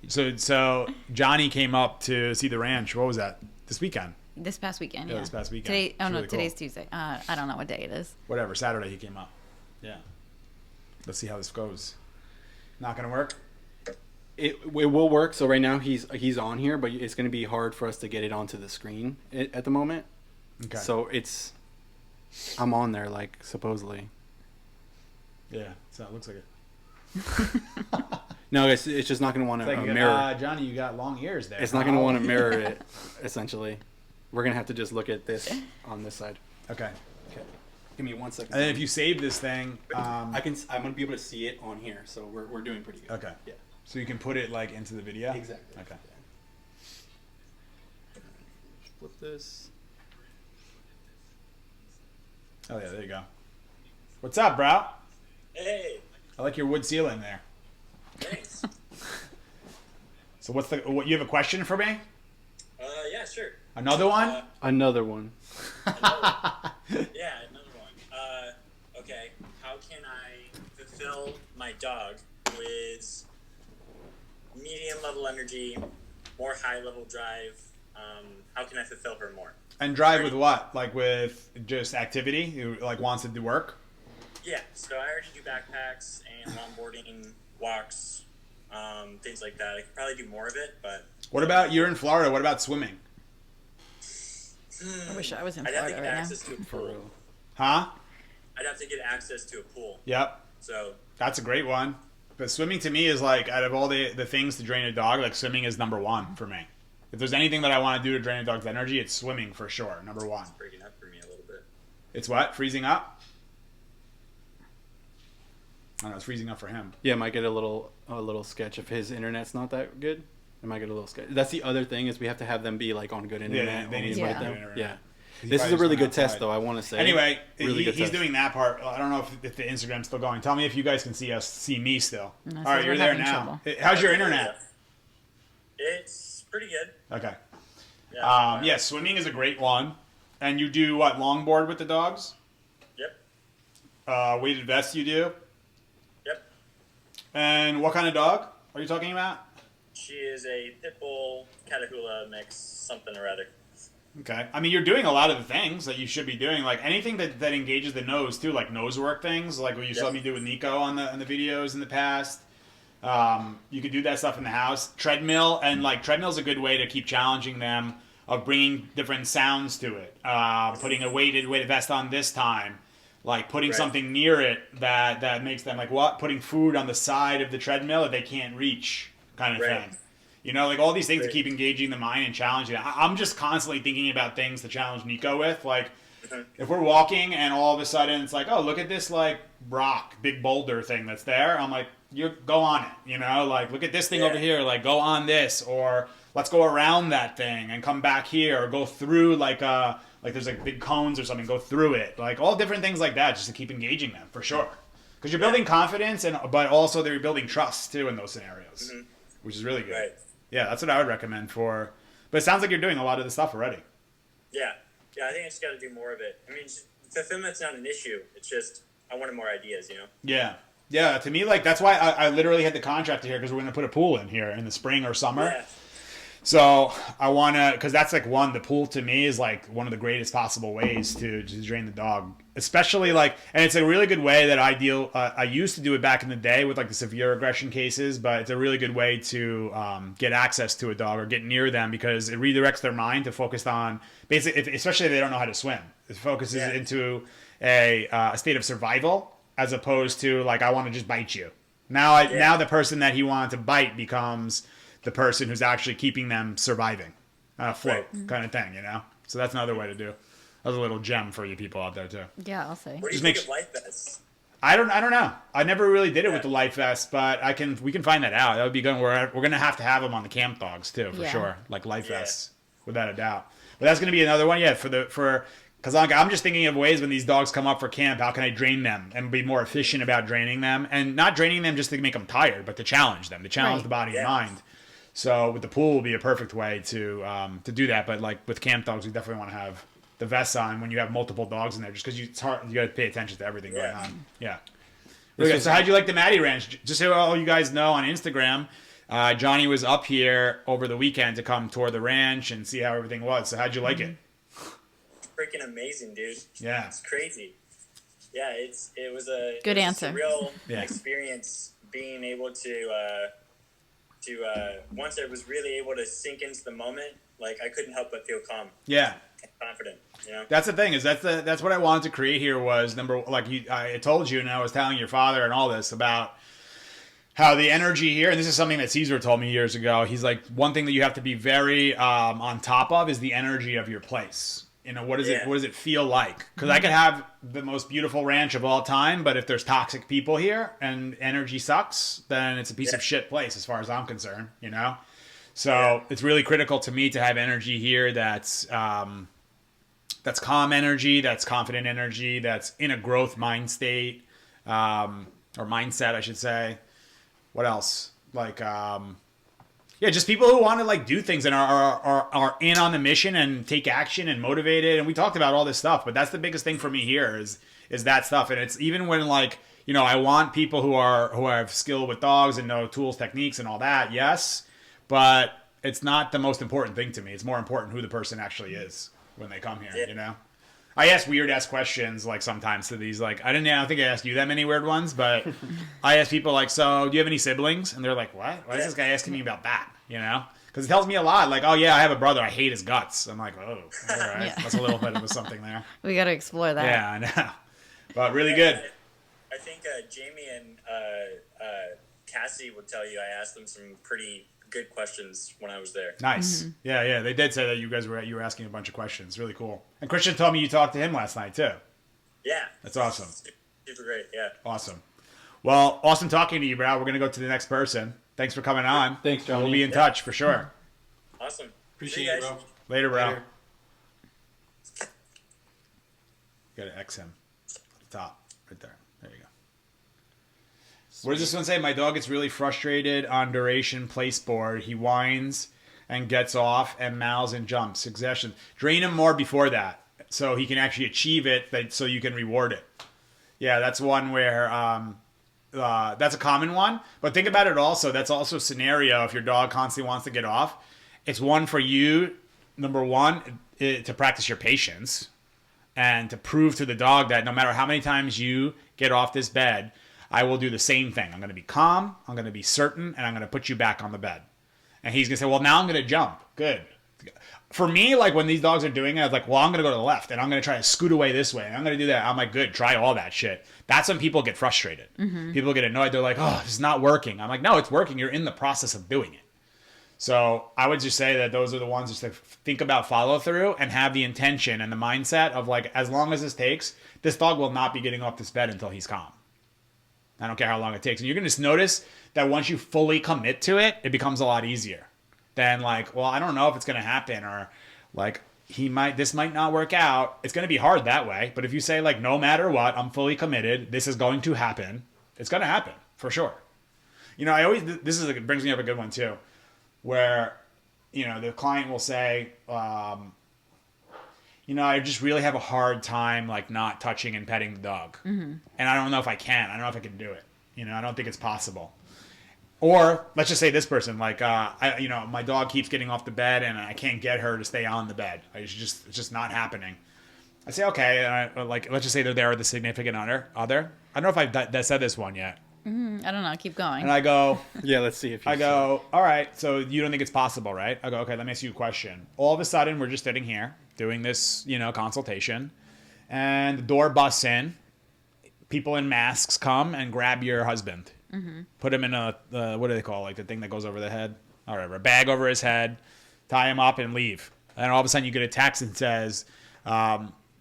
So Johnny came up to see the ranch. What was that? This weekend. This past weekend, Yeah, yeah. this past weekend. Today, It's really today's cool. Tuesday. I don't know what day it is. Whatever. Saturday he came up. Yeah. Let's see how this goes. Not gonna work. it will work. So right now he's on here, but it's going to be hard for us to get it onto the screen at the moment. Okay. So I'm on there, like, supposedly. Yeah, so it looks like it. No, it's just not going to want It's to like, mirror. Johnny, you got long ears there. It's not going to want to mirror it. Essentially, we're going to have to just look at this on this side. Okay. Okay. Give me 1 second. And then if you save this thing, I'm going to be able to see it on here, so we're doing pretty good. okay. Yeah. So you can put it like into the video. Exactly. Okay. Flip this. Oh yeah, there you go. What's up, bro? Hey, I like your wood ceiling there. thanks. So what you have a question for me? Yeah, sure. Another one? Another one. Yeah, another one. Okay, how can I fulfill my dog with medium level energy, more high level drive? How can I fulfill her more? And drive with what? Like with just activity? Who like wants to do work? Yeah, so I already do backpacks and longboarding, walks, things like that. I could probably do more of it, but What about you're in Florida? What about swimming? I wish I was in I'd have to Florida get right now. access to a For pool. real. Huh? I'd have to get access to a pool. Yep. So That's a great one. But swimming to me is like out of all the things to drain a dog, like swimming is number one for me. If there's anything that I want to do to drain a dog's energy, it's swimming for sure. Number one. it's breaking up for me a little bit. It's what? Freezing up? I don't know, it's freezing up for him. Yeah, might get a little sketch if his internet's not that good. It might get a little sketch. That's the other thing is we have to have them be like on good internet. they need only to be right on there. good internet. Yeah. He This is probably a just really went good test, outside. though. I want to say. Anyway, Really good he's test. doing that part. I don't know if the Instagram's still going. Tell me if you guys can see me still. No, All so right, we're you're there having now. trouble. How's your internet? It's pretty good. Okay. Yeah. Yeah, swimming is a great one. And you do what? Longboard with the dogs? Yep. Weighted vest you do? Yep. And what kind of dog are you talking about? She is a pit bull Catahoula mix, something or other. Okay. I mean, you're doing a lot of the things that you should be doing, like anything that engages the nose too, like nose work things, like what you saw Yep. me do with Nico on the videos in the past. You could do that stuff in the house. Treadmill, and like treadmill's a good way to keep challenging them of bringing different sounds to it. Putting a weighted vest on this time, like putting Right. something near it that makes them like what? Putting food on the side of the treadmill that they can't reach, kind of Right. thing. You know, like all these things to Right. keep engaging the mind and challenging it. I'm just constantly thinking about things to challenge Nico with. Like, if we're walking and all of a sudden it's like, oh, look at this like rock, big boulder thing that's there. I'm like, you go on it. You know, like look at this thing Yeah. over here. Like go on this, or let's go around that thing and come back here, or go through like there's like big cones or something. Go through it. Like all different things like that, just to keep engaging them for sure. Because you're building confidence, but also they're building trust too in those scenarios, which is really good. Right. Yeah, that's what I would recommend for. But it sounds like you're doing a lot of the stuff already. Yeah. Yeah, I think I just got to do more of it. I mean, fulfillment's not an issue. It's just, I wanted more ideas, you know? Yeah. Yeah, to me, like, that's why I literally had the contractor here, because we're going to put a pool in here in the spring or summer. Yeah. So I want to, because that's like the pool to me is like one of the greatest possible ways to drain the dog. Especially like, and it's a really good way that I used to do it back in the day with like the severe aggression cases, but it's a really good way to get access to a dog or get near them, because it redirects their mind to focus on, basically, especially if they don't know how to swim. It focuses Yeah. into a state of survival, as opposed to like, I want to just bite you. Now the person that he wanted to bite becomes the person who's actually keeping them surviving, afloat, kind of thing, you know? So that's another way to do. That's a little gem for you people out there too. Yeah, I'll say. What do you Just think make of life vests? I don't know. I never really did it with Yeah. the life vest, but we can find that out. That would be good. We're gonna have to have them on the camp dogs too, for Yeah. sure. Like life Yeah. vests, without a doubt. But that's gonna be another one, yeah. Because I'm just thinking of ways when these dogs come up for camp, how can I drain them and be more efficient about draining them, and not draining them just to make them tired, but to challenge them, to challenge Right. the body Yeah. and mind. So with the pool will be a perfect way to do that. But like with camp dogs, we definitely want to have the vests on when you have multiple dogs in there, just because it's hard. You got to pay attention to everything going Yeah. on. Yeah. Okay, so how'd you like the Maddie Ranch? Just so all you guys know on Instagram, Johnny was up here over the weekend to come tour the ranch and see how everything was. So how'd you like it? Freaking amazing, dude. Yeah. It's crazy. Yeah, Good it was answer. a real Yeah. experience being able to to once I was really able to sink into the moment, like I couldn't help but feel calm, Yeah. and confident. You know. That's the thing is that's what I wanted to create here was I told you and I was telling your father and all this about how the energy here, and this is something that Caesar told me years ago. He's like, one thing that you have to be very on top of is the energy of your place. You know, what does it feel like? Because I could have the most beautiful ranch of all time, but if there's toxic people here and energy sucks, then it's a piece of shit place as far as I'm concerned. You know, so it's really critical to me to have energy here that's calm energy, that's confident energy, that's in a growth mind state or mindset, I should say. What else? Like, just people who want to like do things and are in on the mission and take action and motivated. And we talked about all this stuff, but that's the biggest thing for me here is that stuff. And it's even when like, you know, I want people who have skill with dogs and know tools, techniques, and all that. Yes, but it's not the most important thing to me. It's more important who the person actually is when they come here. You know. I ask weird ass questions like sometimes to these like I don't think I asked you that many weird ones, but I ask people like, so do you have any siblings? And they're like, what? Why is this guy asking me about that? You know, because it tells me a lot. Like, oh yeah, I have a brother. I hate his guts. I'm like, oh, all right, Yeah. that's a little bit of something there. We got to explore that. Yeah, I know, but really good. I think Jamie and Cassie would tell you I asked them some pretty good questions when I was there. Nice. Yeah, they did say that you were asking a bunch of questions. Really cool. And Christian told me you talked to him last night too. Yeah. That's awesome. Super great, yeah. Awesome. Well, awesome talking to you, bro. We're going to go to the next person. Thanks for coming on. Thanks, Johnny. We'll be in touch for sure. Awesome. Appreciate See you it, guys. bro. Later, bro. Later. Got to X him. At the top. Right there. There you go. What does this one say? My dog gets really frustrated on duration place board. He whines and gets off and mouths and jumps. Succession. Drain him more before that so he can actually achieve it so you can reward it. Yeah, that's one where that's a common one. But think about it also. That's also a scenario if your dog constantly wants to get off. It's one for you, number one, to practice your patience and to prove to the dog that no matter how many times you get off this bed, I will do the same thing. I'm going to be calm, I'm going to be certain, and I'm going to put you back on the bed. And he's going to say, well, now I'm going to jump. Good. For me, like when these dogs are doing it, I was like, well, I'm going to go to the left and I'm going to try to scoot away this way. And I'm going to do that. I'm like, good, try all that shit. That's when people get frustrated. People get annoyed. They're like, oh, it's not working. I'm like, no, it's working. You're in the process of doing it. So I would just say that those are the ones just to think about follow through and have the intention and the mindset of like, as long as this takes, this dog will not be getting off this bed until he's calm. I don't care how long it takes. And you're going to just notice that once you fully commit to it, it becomes a lot easier than like, well, I don't know if it's going to happen or like this might not work out. It's going to be hard that way. But if you say like, no matter what, I'm fully committed, this is going to happen. It's going to happen for sure. You know, it brings me up a good one too, where, you know, the client will say, you know, I just really have a hard time like not touching and petting the dog. And I don't know if I can. I don't know if I can do it. You know, I don't think it's possible. Or let's just say this person, like, my dog keeps getting off the bed and I can't get her to stay on the bed. It's just not happening. I say, okay, and let's just say that they're the significant other. I don't know if I've said this one yet. I don't know. Keep going. And I go, Yeah, let's see if you I go, all right, so you don't think it's possible, right? I go, okay, let me ask you a question. All of a sudden, we're just sitting here doing this, you know, consultation, and the door busts in. People in masks come and grab your husband. Put him in a, what do they call, like the thing that goes over the head? Or whatever, a bag over his head, tie him up and leave. And all of a sudden you get a text that says,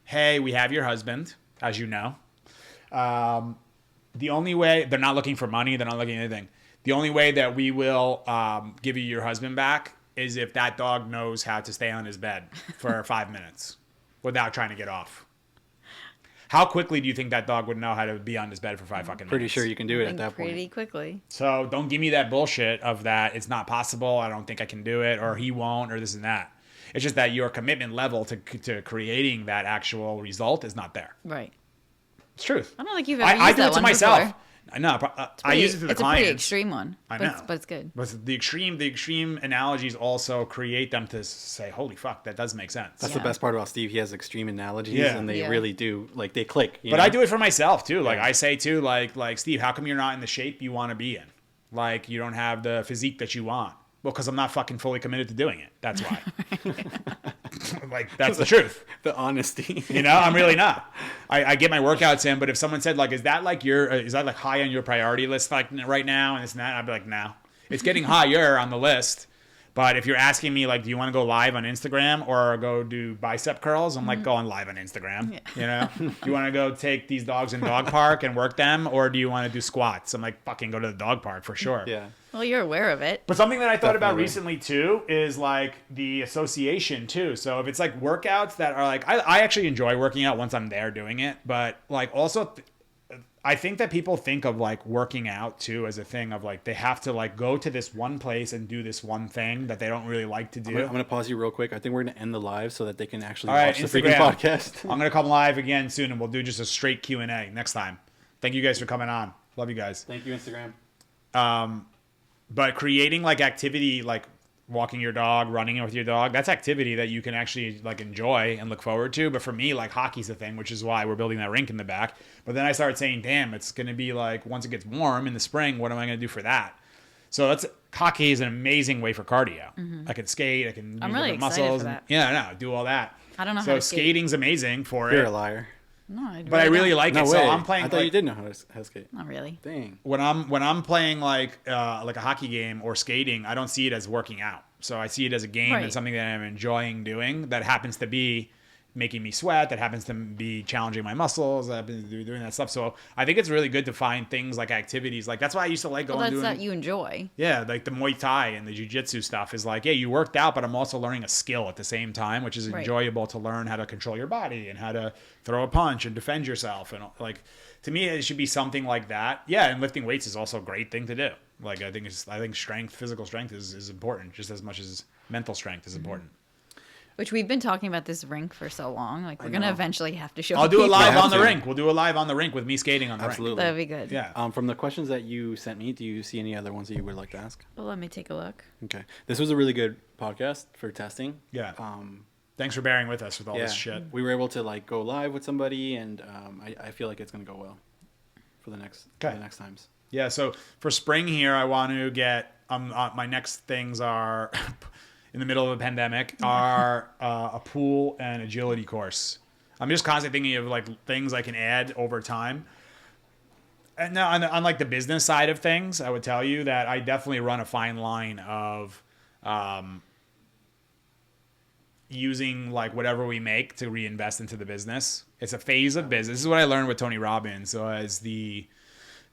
hey, we have your husband, as you know. The only way, they're not looking for money, they're not looking at anything. The only way that we will give you your husband back is if that dog knows how to stay on his bed for 5 minutes without trying to get off. How quickly do you think that dog would know how to be on his bed for 5 fucking minutes? Pretty sure you can do it at think that point. pretty quickly. So don't give me that bullshit of that it's not possible, I don't think I can do it, or he won't, or this and that. It's just that your commitment level to creating that actual result is not there. Right. It's truth. I don't think you've ever used I do that it to one myself. before. I know. I use it to the It's clients. a pretty extreme one. I but know. But it's good. But the extreme analogies also create them to say, holy fuck, that does make sense. That's Yeah. the best part about Steve. He has extreme analogies, Yeah. and they Yeah. really do, like, they click. But I do it for myself too. Like Yeah. I say too, like Steve, how come you're not in the shape you want to be in? Like, you don't have the physique that you want. Well, because I'm not fucking fully committed to doing it. That's why. Like, that's the truth. The honesty. You know, I'm really not. I get my workouts in, but if someone said, like, is that like high on your priority list, like, right now, and this and that, I'd be like, no. It's getting higher on the list. But if you're asking me, like, do you want to go live on Instagram or go do bicep curls? I'm like, go on live on Instagram. Yeah. You know, do you want to go take these dogs in dog park and work them, or do you want to do squats? I'm like, fucking go to the dog park for sure. Yeah. Well, you're aware of it. But something that I thought about Definitely. recently too is like the association too. So if it's like workouts that are like, I actually enjoy working out once I'm there doing it, but like also I think that people think of like working out too as a thing of like they have to like go to this one place and do this one thing that they don't really like to do. I'm gonna pause you real quick. I think we're gonna end the live so that they can actually All right, watch the freaking Instagram. podcast. I'm gonna come live again soon, and we'll do just a straight Q&A next time. Thank you guys for coming on. Love you guys. Thank you, Instagram. But creating like activity, like walking your dog, running with your dog, that's activity that you can actually like enjoy and look forward to. But for me, like hockey's the thing, which is why we're building that rink in the back. But then I started saying, damn, it's going to be like, once it gets warm in the spring, what am I going to do for that? So hockey is an amazing way for cardio. I can skate, I can use I'm really different excited muscles. for that. Yeah, no, do all that. I don't know so how to skate. skating's amazing for You're it. a liar. No, I But I really don't. like No it. way. So I'm playing. I thought like, you did know how to skate. Not really. Dang. when I'm playing like a hockey game or skating, I don't see it as working out. So I see it as a game and Right. something that I'm enjoying doing that happens to be making me sweat, that happens to be challenging my muscles, that happens to be doing that stuff. So I think it's really good to find things like activities. Like that's why I used to like Well, going that's doing that you enjoy. yeah, like the Muay Thai and the Jiu-Jitsu stuff is like, yeah, you worked out, but I'm also learning a skill at the same time, which is Right. enjoyable to learn how to control your body and how to throw a punch and defend yourself. And like, to me, it should be something like that. Yeah, and lifting weights is also a great thing to do. Like, I think physical strength is important just as much as mental strength is important. Which we've been talking about this rink for so long. Like we're gonna know. eventually have to show. I'll do it people. live have on the to. rink. We'll do it live on the rink with me skating on the Absolutely. That'd be good. rink. Yeah. From the questions that you sent me, do you see any other ones that you would like to ask? Well, let me take a look. Okay. This was a really good podcast for testing. Yeah. Um, Thanks for bearing with us with all yeah. this shit. We were able to like go live with somebody, and I feel like it's gonna go well for the next times. Yeah, so for spring here, I want to get my next things are in the middle of a pandemic are a pool and agility course. I'm just constantly thinking of like things I can add over time. And now on like the business side of things, I would tell you that I definitely run a fine line of using like whatever we make to reinvest into the business. It's a phase of business. This is what I learned with Tony Robbins. So as the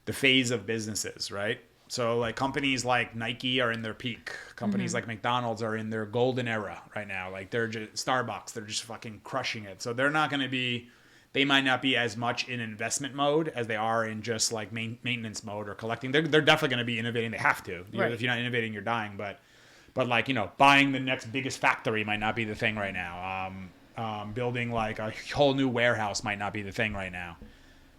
phase of businesses, right? So like companies like Nike are in their peak. Companies like McDonald's are in their golden era right now. Like they're just Starbucks, they're just fucking crushing it. So they're not going to be, they might not be as much in investment mode as they are in just like maintenance mode or collecting. They're definitely going to be innovating. They have to. You know, Right. if you're not innovating, you're dying. But like, you know, buying the next biggest factory might not be the thing right now. Building like a whole new warehouse might not be the thing right now.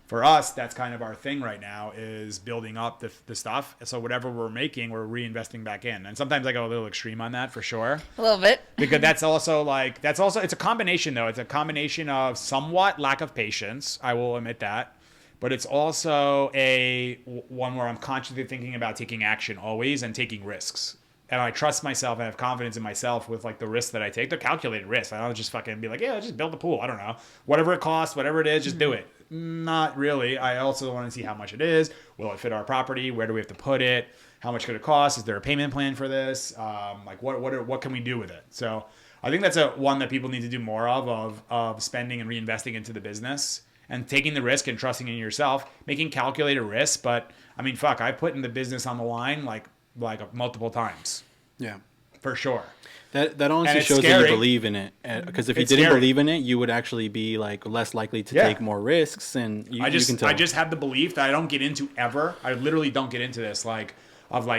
For us, that's kind of our thing right now is building up the stuff. So whatever we're making, we're reinvesting back in. And sometimes I go a little extreme on that for sure. A little bit. Because it's a combination though. It's a combination of somewhat lack of patience. I will admit that. But it's also one where I'm consciously thinking about taking action always and taking risks. And I trust myself and have confidence in myself with like the risks that I take. They're calculated risks. I don't just fucking be like, yeah, just build a pool. I don't know. Whatever it costs, whatever it is, just do it. Not really. I also want to see how much it is. Will it fit our property? Where do we have to put it? How much could it cost? Is there a payment plan for this? Like what can we do with it? So I think that's one that people need to do more of spending and reinvesting into the business and taking the risk and trusting in yourself, making calculated risks. But I mean, fuck, I put in the business on the line like multiple times Yeah. for sure. That And honestly it's shows that scary. you believe in it. Because if you It's didn't scary. believe in it, you would actually be like less likely to Yeah. take more risks, and you can tell. I just have the belief that I don't get into ever. I literally don't get into this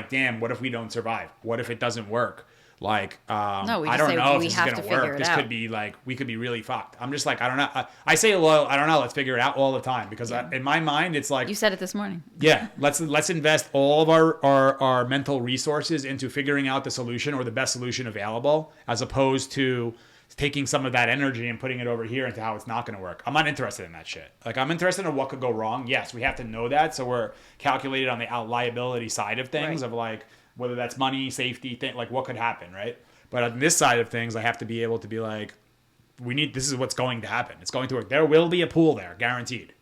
damn, what if we don't survive? What if it doesn't work? Like, No, we I just don't say know if we this is have gonna to figure work. it This out. could be like we could be really fucked. I'm just like I don't know. I say well, I don't know. Let's figure it out all the time because in my mind it's like You said it this morning. yeah, let's invest all of our mental resources into figuring out the solution or the best solution available, as opposed to taking some of that energy and putting it over here into how it's not going to work. I'm not interested in that shit. Like, I'm interested in what could go wrong. Yes, we have to know that. So we're calculated on the liability side of things, Right. of like whether that's money, safety, like what could happen, right? But on this side of things, I have to be able to be like, this is what's going to happen. It's going to work. There will be a pool there, guaranteed.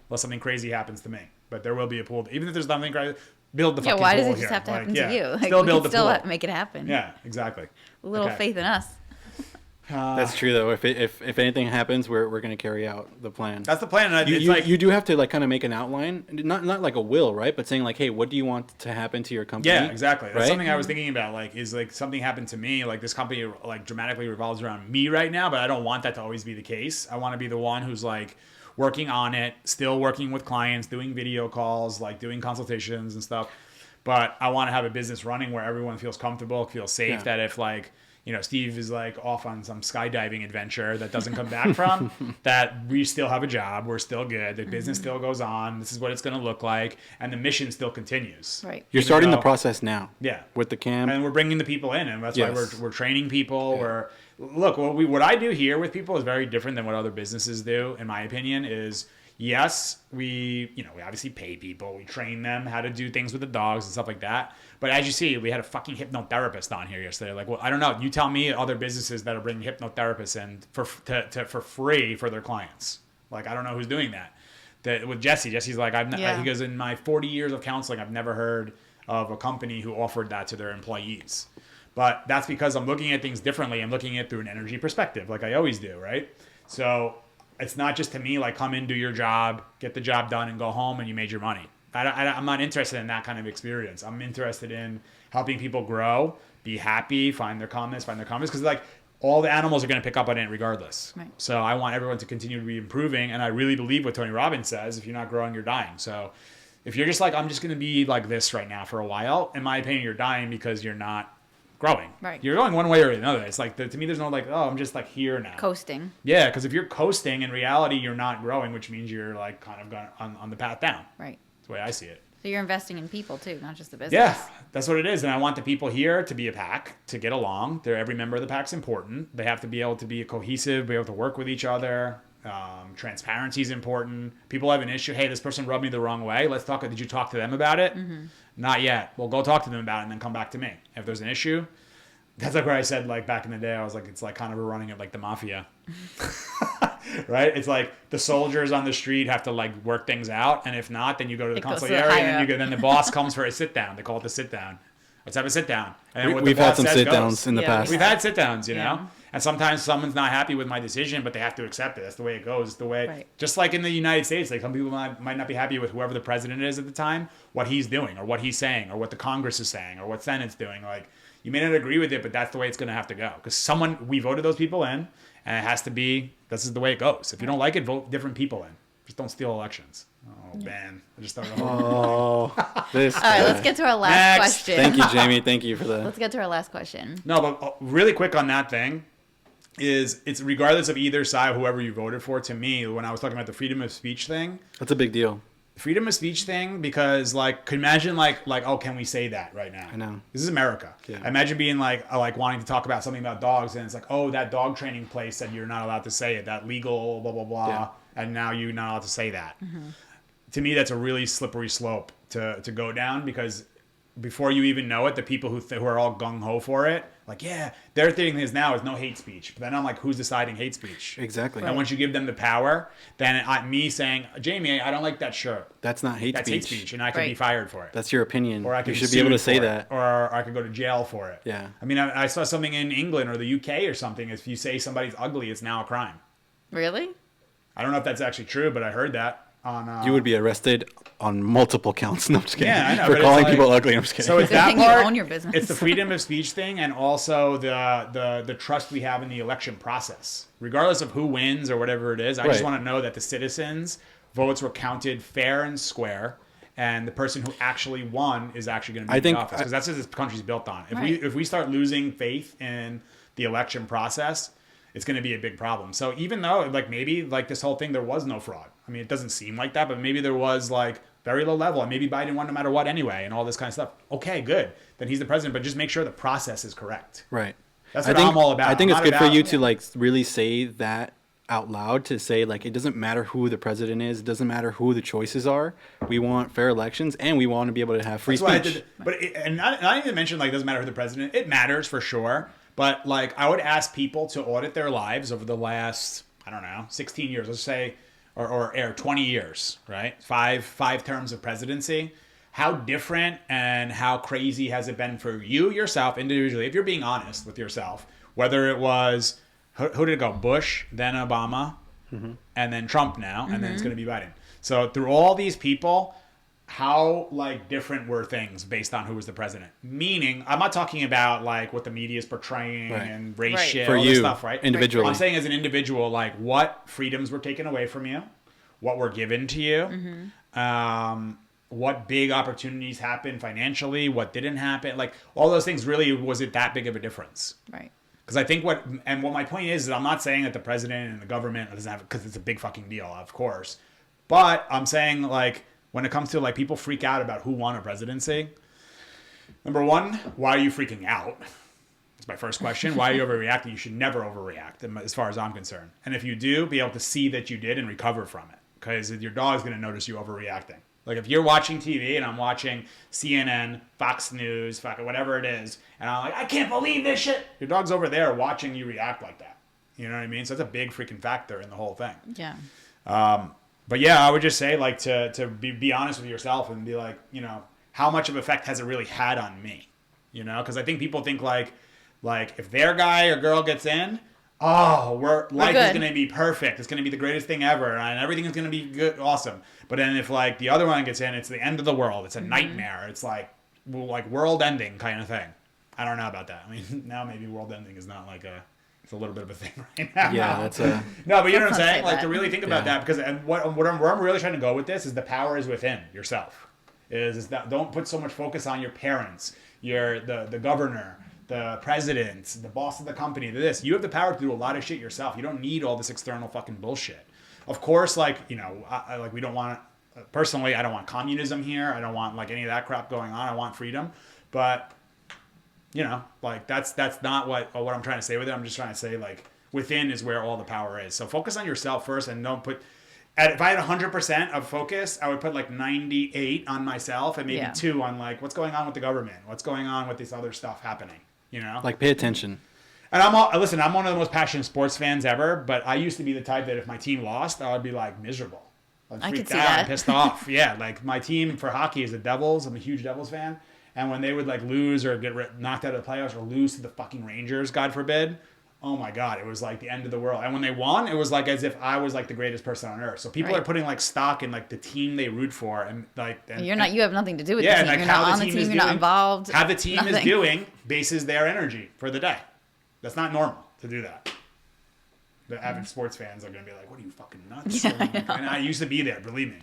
Unless something crazy happens to me. But there will be a pool. Even if there's nothing crazy, build the Yeah, fucking why pool does it just here. have to Like, happen yeah, to you? Like, still we build can the still pool. make it happen. Yeah, exactly. A little Okay. faith in us. That's true though. If anything happens, we're going to carry out the plan. That's the plan. And you, it's you, like, you do have to like kind of make an outline, not like a will, right? But saying like, hey, what do you want to happen to your company? yeah, exactly. That's Right? something I was thinking about. Like, is like something happened to me. Like, this company like dramatically revolves around me right now, but I don't want that to always be the case. I want to be the one who's like working on it, still working with clients, doing video calls, like doing consultations and stuff. But I want to have a business running where everyone feels comfortable, feels safe. Yeah. That if like, you know, Steve is like off on some skydiving adventure that doesn't come back from, that we still have a job, we're still good, the business still goes on, this is what it's going to look like, and the mission still continues. Right. You're Even starting the though- process now. Yeah. With the camp. And we're bringing the people in, and that's why Yes. we're training people. We're look, what I do here with people is very different than what other businesses do, in my opinion. Is yes, we obviously pay people, we train them how to do things with the dogs and stuff like that. But as you see, we had a fucking hypnotherapist on here yesterday. Like, well, I don't know. You tell me other businesses that are bringing hypnotherapists in for free for their clients. Like, I don't know who's doing that. With Jesse's like, Yeah. he goes, in my 40 years of counseling, I've never heard of a company who offered that to their employees. But that's because I'm looking at things differently. I'm looking at it through an energy perspective, like I always do, right? So it's not just to me like, come in, do your job, get the job done, and go home, and you made your money. I'm not interested in that kind of experience. I'm interested in helping people grow, be happy, find their calmness, because like all the animals are going to pick up on it regardless. Right. So I want everyone to continue to be improving, and I really believe what Tony Robbins says: if you're not growing, you're dying. So if you're just like, I'm just going to be like this right now for a while, in my opinion, you're dying because you're not growing. Right. You're going one way or another. It's like, to me, there's no like, oh, I'm just like here now. Coasting. Yeah, because if you're coasting, in reality, you're not growing, which means you're like kind of going on the path down. Right. That's the way I see it. So you're investing in people too, not just the business. Yeah, that's what it is. And I want the people here to be a pack, to get along. Every member of the pack's important. They have to be able to be cohesive, be able to work with each other. Transparency is important. People have an issue. Hey, this person rubbed me the wrong way. Let's talk. Did you talk to them about it? Mm-hmm. Not yet. Well, go talk to them about it and then come back to me. If there's an issue, that's like where I said, like back in the day, I was like, it's like kind of running it like the mafia. Right? It's like the soldiers on the street have to like work things out, and if not, then you go to the It goes to the consigliere, and higher then up. then the boss comes for a sit down. They call it the sit down. Let's have a sit down. And then what the We've had boss some says sit goes. downs in the Yeah, past. We've had sit downs, you Yeah. know, and sometimes someone's not happy with my decision, but they have to accept it. That's the way it goes. It's the way, Right. just like in the United States, like some people might not be happy with whoever the president is at the time, what he's doing, or what he's saying, or what the Congress is saying, or what Senate's doing. Like, you may not agree with it, but that's the way it's going to have to go. Because we voted those people in, and it has to be, this is the way it goes. If you don't like it, vote different people in. Just don't steal elections. Oh, man. I just started a whole... Oh, this. All right, guy. let's get to our last Next. question. Thank you, Jamie. Thank you for that. Let's get to our last question. No, but really quick on that thing is, it's regardless of either side, whoever you voted for, to me, when I was talking about the freedom of speech thing, That's a big deal. freedom of speech thing, because like, could imagine like, oh, can we say that right now? I know. This is America. Yeah. Imagine being like wanting to talk about something about dogs, and it's like, oh, that dog training place said you're not allowed to say it, that legal blah blah blah, Yeah. and now you're not allowed to say that. To me, that's a really slippery slope to go down, because before you even know it, the people who are all gung ho for it, like, yeah, their thing is now is no hate speech. But then I'm like, who's deciding hate speech? Exactly. And once you give them the power, then me saying, Jamie, I don't like that shirt. That's not hate That's speech. hate speech, and I could be Right. fired for it. That's your opinion. Or I You could should be able to say for it, that. or I could go to jail for it. Yeah. I mean, I saw something in England or the UK or something. If you say somebody's ugly, it's now a crime. Really? I don't know if that's actually true, but I heard that on. You would be arrested on multiple counts. No, I'm just kidding. Yeah, I know, For but it's calling like- people ugly. I'm just kidding. So it's Good that thing you part. own your business. It's the freedom of speech thing, and also the trust we have in the election process. Regardless of who wins or whatever it is, I just Right. want to know that the citizens' votes were counted fair and square, and the person who actually won is actually going to be I in think- the office, because that's what this country's built on. Right. If we start losing faith in the election process, it's going to be a big problem. So even though like maybe like this whole thing, there was no fraud. I mean, it doesn't seem like that, but maybe there was like very low level, and maybe Biden won no matter what anyway, and all this kind of stuff. Okay, good. Then he's the president, but just make sure the process is correct. Right. That's what I'm all about. I think I'm it's not good for about- you to like really say that out loud, to say like it doesn't matter who the president is, it doesn't matter who the choices are. We want fair elections, and we want to be able to have free That's why I speech. did, but and not even mention like it doesn't matter who the president. It matters for sure, but like I would ask people to audit their lives over the last 16 years, let's say, or 20 years, right? Five terms of presidency. How different and how crazy has it been for you yourself individually? If you're being honest with yourself, whether it was who did it go? Bush, then Obama, and then Trump now, and then it's going to be Biden. So through all these people, how like different were things based on who was the president? Meaning, I'm not talking about like what the media is portraying Right. and race Right. shit, For all this you, stuff, right? individually. I'm saying as an individual, like what freedoms were taken away from you, what were given to you, what big opportunities happened financially, what didn't happen, like all those things. Really, was it that big of a difference? Right. Because I think what my point is I'm not saying that the president and the government doesn't have, because it's a big fucking deal, of course. But I'm saying like when it comes to like people freak out about who won a presidency. Number one, why are you freaking out? That's my first question. Why are you overreacting? You should never overreact, as far as I'm concerned. And if you do, be able to see that you did and recover from it, because your dog's going to notice you overreacting. Like if you're watching TV and I'm watching CNN, Fox News, whatever it is, and I'm like, I can't believe this shit. Your dog's over there watching you react like that. You know what I mean? So that's a big freaking factor in the whole thing. Yeah. But yeah, I would just say like to be honest with yourself and be like, how much of effect has it really had on me? Because I think people think like if their guy or girl gets in, life is good. going to be perfect. It's going to be the greatest thing ever, and everything is going to be good, awesome. But then if like the other one gets in, it's the end of the world. It's a nightmare. It's like world ending kind of thing. I don't know about that. I mean, now maybe world ending is not like it's a little bit of a thing right now. Yeah, that's a No, but you know what I'm Let's not saying? say Like that. to really think about Yeah. that, because and where I'm really trying to go with this is the power is within yourself. Is that don't put so much focus on your parents, the governor, the president, the boss of the company, this. You have the power to do a lot of shit yourself. You don't need all this external fucking bullshit. Of course, like, we don't want, personally, I don't want communism here. I don't want like any of that crap going on. I want freedom. But, like that's not what I'm trying to say with it. I'm just trying to say like within is where all the power is. So focus on yourself first and don't put, if I had 100% of focus, I would put like 98 on myself and maybe 2 on like what's going on with the government, what's going on with this other stuff happening, like pay attention. And I'm one of the most passionate sports fans ever, but I used to be the type that if my team lost, I would be like miserable. Like I could freaked see out that. and pissed off. Yeah, like my team for hockey is the Devils. I'm a huge Devils fan. And when they would like lose or get knocked out of the playoffs or lose to the fucking Rangers, God forbid, oh my God, it was like the end of the world. And when they won, it was like as if I was like the greatest person on earth. So people Right. are putting like stock in like the team they root for, and like You have nothing to do with yeah, the and team. like You're how not the on the team team. is You're not doing, involved. how the team is Nothing. doing bases their energy for the day. That's not normal to do that. The avid sports fans are going to be like, what are you, fucking nuts? And I used to be there, believe me.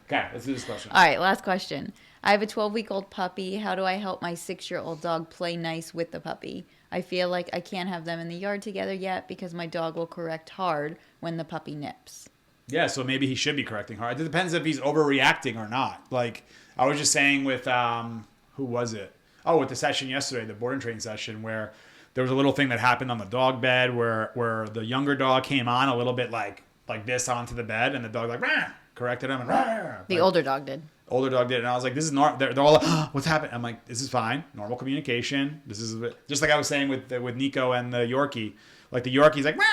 Okay, let's do this question. All right, last question. I have a 12-week-old puppy. How do I help my 6-year-old dog play nice with the puppy? I feel like I can't have them in the yard together yet because my dog will correct hard when the puppy nips. Yeah, so maybe he should be correcting hard. It depends if he's overreacting or not. Like, I was just saying with, who was it? Oh, with the session yesterday, the board and train session, where there was a little thing that happened on the dog bed where the younger dog came on a little bit like this onto the bed, and the dog like, rah, corrected him, and rah, The like, older dog did. older dog did, and I was like, "This is normal." They're all like, oh, "What's happening?" I'm like, "This is fine, normal communication. This is just like I was saying with Nico and the Yorkie. Like the Yorkie's like, "Wah,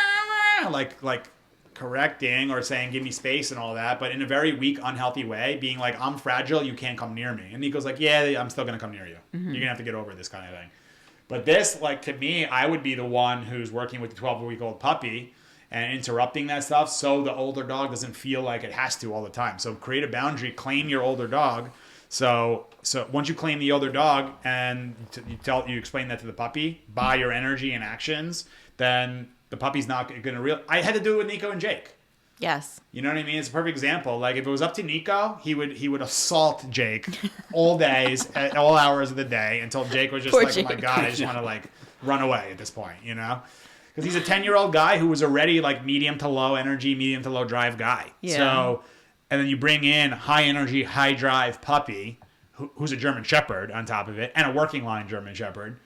wah," like correcting or saying, "Give me space" and all that, but in a very weak, unhealthy way, being like, "I'm fragile. You can't come near me." And Nico's like, "Yeah, I'm still gonna come near you. You're gonna have to get over this kind of thing." But this, like to me, I would be the one who's working with the 12-week-old puppy and interrupting that stuff so the older dog doesn't feel like it has to all the time. So create a boundary, claim your older dog. So once you claim the older dog and you explain that to the puppy by your energy and actions, then the puppy's not going to I had to do it with Nico and Jake. Yes. You know what I mean? It's a perfect example. Like if it was up to Nico, he would assault Jake all days at all hours of the day until Jake was just Poor like, "Oh my Jake. God, I just want to like run away at this point," Because he's a 10-year-old guy who was already like medium to low energy, medium to low drive guy. Yeah. So, and then you bring in high energy, high drive puppy who's a German Shepherd on top of it and a working line German Shepherd.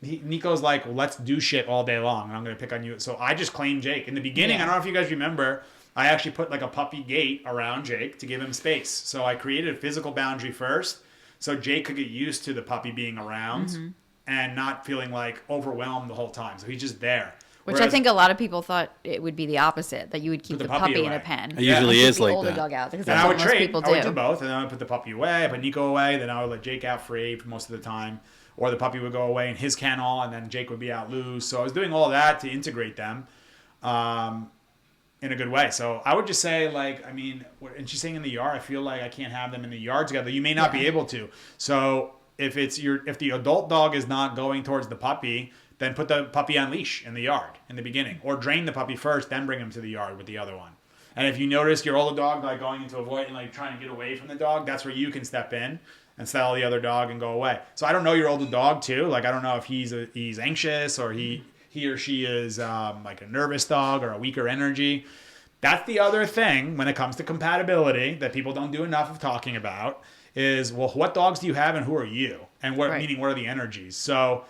Nico's like, well, let's do shit all day long, and I'm gonna pick on you. So I just claimed Jake in the beginning. Yeah. I don't know if you guys remember. I actually put like a puppy gate around Jake to give him space. So I created a physical boundary first, so Jake could get used to the puppy being around and not feeling like overwhelmed the whole time. So he's just there. Which I Whereas- think a lot of people thought it would be the opposite, that you would keep Put the the puppy puppy in a away. pen. It usually Keep is the like older that. dog out because And that's I what would most trade. people I would do. do both, and then I would put the puppy away, I put Nico away, then I would let Jake out free for most of the time, or the puppy would go away in his kennel, and then Jake would be out loose. So I was doing all that to integrate them in a good way. So I would just say, like, I mean, and she's saying in the yard, I feel like I can't have them in the yard together. You may not be able to. So if the adult dog is not going towards the puppy, then put the puppy on leash in the yard in the beginning, or drain the puppy first, then bring him to the yard with the other one. And if you notice your older dog like going into a void and like trying to get away from the dog, that's where you can step in and settle the other dog and go away. So I don't know your older dog too. Like I don't know if he's anxious or he or she is like a nervous dog or a weaker energy. That's the other thing when it comes to compatibility that people don't do enough of talking about is, well, what dogs do you have and who are you? And what Right. meaning what are the energies? So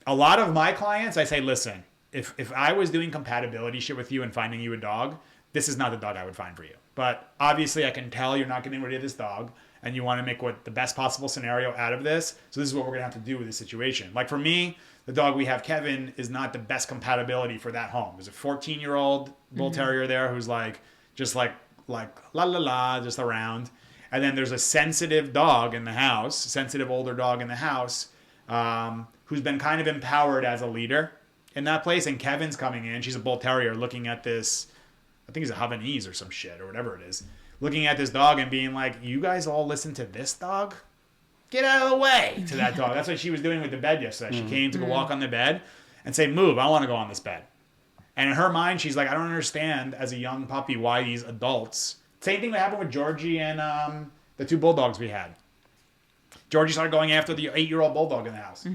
a lot of my clients, I say, listen, if I was doing compatibility shit with you and finding you a dog, this is not the dog I would find for you. But obviously I can tell you're not getting rid of this dog and you want to make what the best possible scenario out of this. So this is what we're going to have to do with this situation. Like for me, the dog we have, Kevin, is not the best compatibility for that home. There's a 14-year-old bull terrier there who's like, just like la la la, just around. And then there's a sensitive dog in the house, sensitive older dog in the house, who's been kind of empowered as a leader in that place. And Kevin's coming in. She's a bull terrier looking at this, I think he's a Havanese or some shit or whatever it is, looking at this dog and being like, you guys all listen to this dog? Get out of the way to that dog. That's what she was doing with the bed yesterday. She came to go walk on the bed and say, move, I want to go on this bed. And in her mind, she's like, I don't understand as a young puppy why these adults. Same thing that happened with Georgie and the two bulldogs we had. Georgie started going after the 8-year-old bulldog in the house.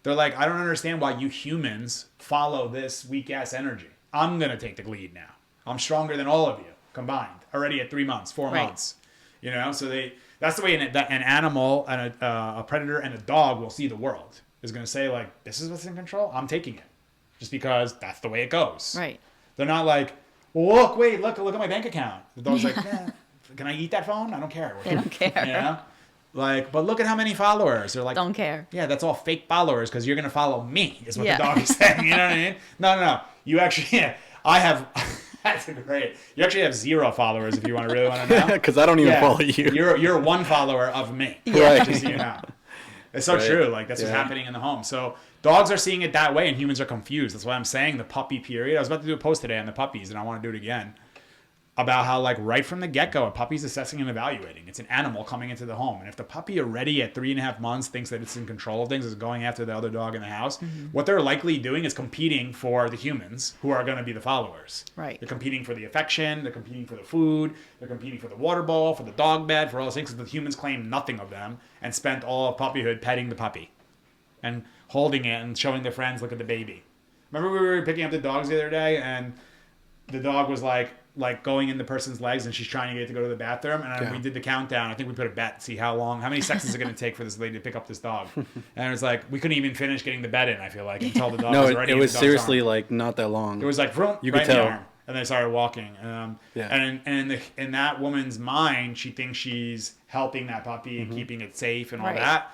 They're like, I don't understand why you humans follow this weak-ass energy. I'm going to take the lead now. I'm stronger than all of you combined, already at 3 months, 4 Right. months. You know, so that's the way an animal and a predator and a dog will see the world. Is going to say, like, this is what's in control. I'm taking it. Just because that's the way it goes. Right. They're not like, well, look at my bank account. The dog's like, can I eat that phone? I don't care. They don't care. You know? Like, but look at how many followers. They're like, Don't care. yeah, that's all fake followers because you're going to follow me, is what Yeah. the dog is saying. You know what I mean? No. You actually, I have, that's great. You actually have 0 followers if you really want to know. Because I don't even follow you. You're one follower of me. Right. Just so you know. It's so Right. true. Like, that's what's Yeah. happening in the home. So dogs are seeing it that way and humans are confused. That's why I'm saying the puppy period. I was about to do a post today on the puppies and I want to do it again. About how, like, right from the get-go, a puppy's assessing and evaluating. It's an animal coming into the home. And if the puppy already at 3.5 months thinks that it's in control of things, is going after the other dog in the house, what they're likely doing is competing for the humans who are going to be the followers. Right. They're competing for the affection. They're competing for the food. They're competing for the water bowl, for the dog bed, for all those things. Because the humans claim nothing of them and spent all of puppyhood petting the puppy and holding it and showing their friends, look at the baby. Remember we were picking up the dogs the other day and the dog was like going in the person's legs and she's trying to get it to go to the bathroom. And Yeah. we did the countdown. I think we put a bet, see how many seconds is it going to take for this lady to pick up this dog. And it was like, we couldn't even finish getting the bed in, I feel like, until the dog No, was it already in was the dog's seriously arm. like not that long. It was like, vroom, You right could in the tell. arm. And they started walking. Yeah. And in that woman's mind, she thinks she's helping that puppy and keeping it safe and all Right. that.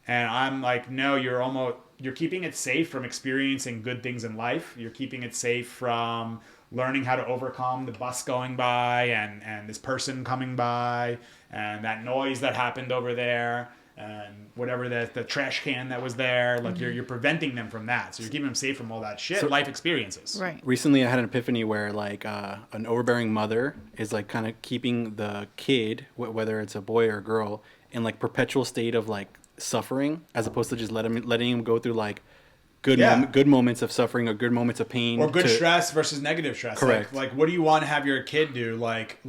And I'm like, no, you're keeping it safe from experiencing good things in life. You're keeping it safe from learning how to overcome the bus going by and this person coming by and that noise that happened over there and whatever the trash can that was there. Like you're preventing them from that. So you're keeping them safe from all that shit, So- life experiences. Right. Recently, I had an epiphany where like an overbearing mother is like kind of keeping the kid, whether it's a boy or a girl, in like perpetual state of like suffering, as opposed to just letting him go through like good Yeah. good moments of suffering or good moments of pain. Or good to- stress versus negative stress. Correct. Like what do you want to have your kid do? Like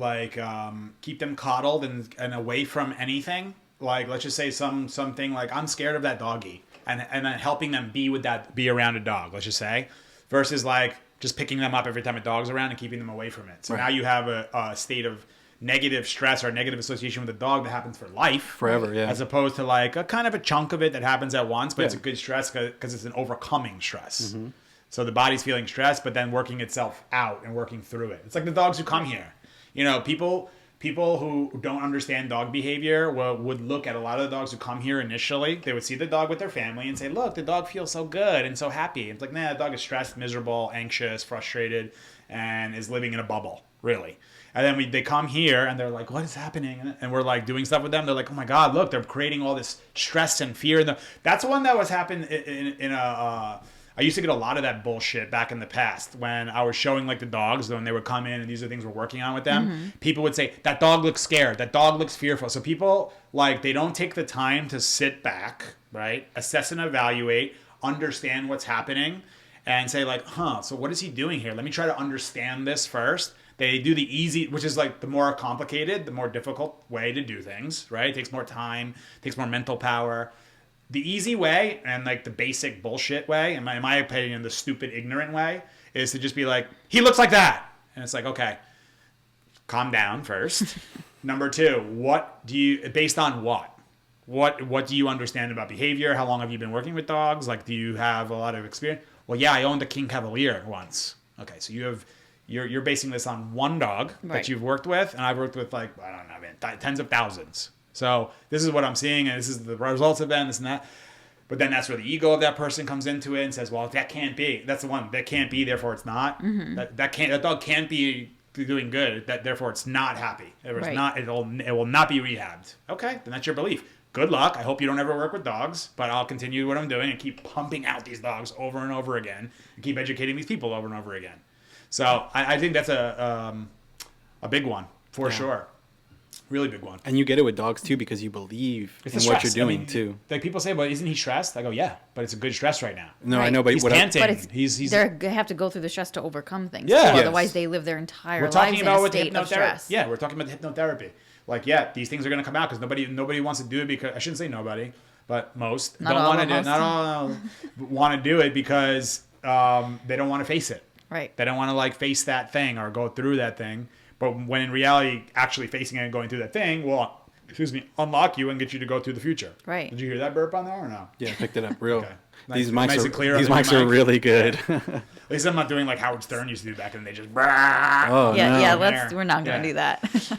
keep them coddled and away from anything. Like let's just say something like I'm scared of that doggy, and then helping them be around a dog. Let's just say, versus like just picking them up every time a dog's around and keeping them away from it. So Right. now you have a state of negative stress or negative association with a dog that happens for life Forever, yeah. as opposed to like a kind of a chunk of it that happens at once, but it's a Yeah. good stress because it's an overcoming stress. So the body's feeling stressed, but then working itself out and working through it. It's like the dogs who come here. You know, people who don't understand dog behavior would look at a lot of the dogs who come here initially. They would see the dog with their family and say, look, the dog feels so good and so happy. It's like, nah, the dog is stressed, miserable, anxious, frustrated, and is living in a bubble, really. And then they come here and they're like, what is happening? And we're like doing stuff with them. They're like, oh my God, look, they're creating all this stress and fear. That's one that was happening in a... I used to get a lot of that bullshit back in the past when I was showing like the dogs when they would come in and these are things we're working on with them. People would say, that dog looks scared. That dog looks fearful. So people, like, they don't take the time to sit back, right? Assess and evaluate, understand what's happening and say like, so what is he doing here? Let me try to understand this first. They do the easy, which is like the more complicated, the more difficult way to do things, right? It takes more time, takes more mental power. The easy way and like the basic bullshit way, in my opinion, the stupid, ignorant way, is to just be like, he looks like that. And it's like, okay, calm down first. Number two, based on what? What do you understand about behavior? How long have you been working with dogs? Like, do you have a lot of experience? Well, yeah, I owned a King Cavalier once. Okay, so you're basing this on one dog Right. that you've worked with, and I've worked with like, I don't know, man, tens of thousands. So this is what I'm seeing, and this is the results of that, and this and that. But then that's where the ego of that person comes into it and says, well, that can't be. That's the one. That can't be, therefore it's not. That dog can't be doing good, therefore it's not happy. It's Right. not, it will not be rehabbed. Okay, then that's your belief. Good luck. I hope you don't ever work with dogs, but I'll continue what I'm doing and keep pumping out these dogs over and over again and keep educating these people over and over again. So I think that's a big one for sure. Really big one. And you get it with dogs too because you believe It's in the what stress. you're doing I mean, too. Like people say, well, isn't he stressed? I go, yeah, but it's a good stress right now. No, I Right. know, but He's what panting. But it's he's they have to go through the stress to overcome things. Yeah. too, Yes. Otherwise, they live their entire we're lives talking in about a with state of hypnotherapy. stress. Yeah, we're talking about the hypnotherapy. Like, yeah, these things are going to come out because nobody wants to do it because I shouldn't say nobody, but most Not don't all, want to but do it. most. Not all want to do it because they don't want to face it. Right. They don't want to like face that thing or go through that thing. But when in reality, actually facing it and going through that thing will, unlock you and get you to go through the future. Right. Did you hear that burp on there or no? Yeah, I picked it up real. Okay. These Nice- mics nice are and clear on these the new mics are mic. really good. At least I'm not doing like Howard Stern used to do back in the day. Just Oh Yeah, no. yeah. There. We're not gonna Yeah. do that.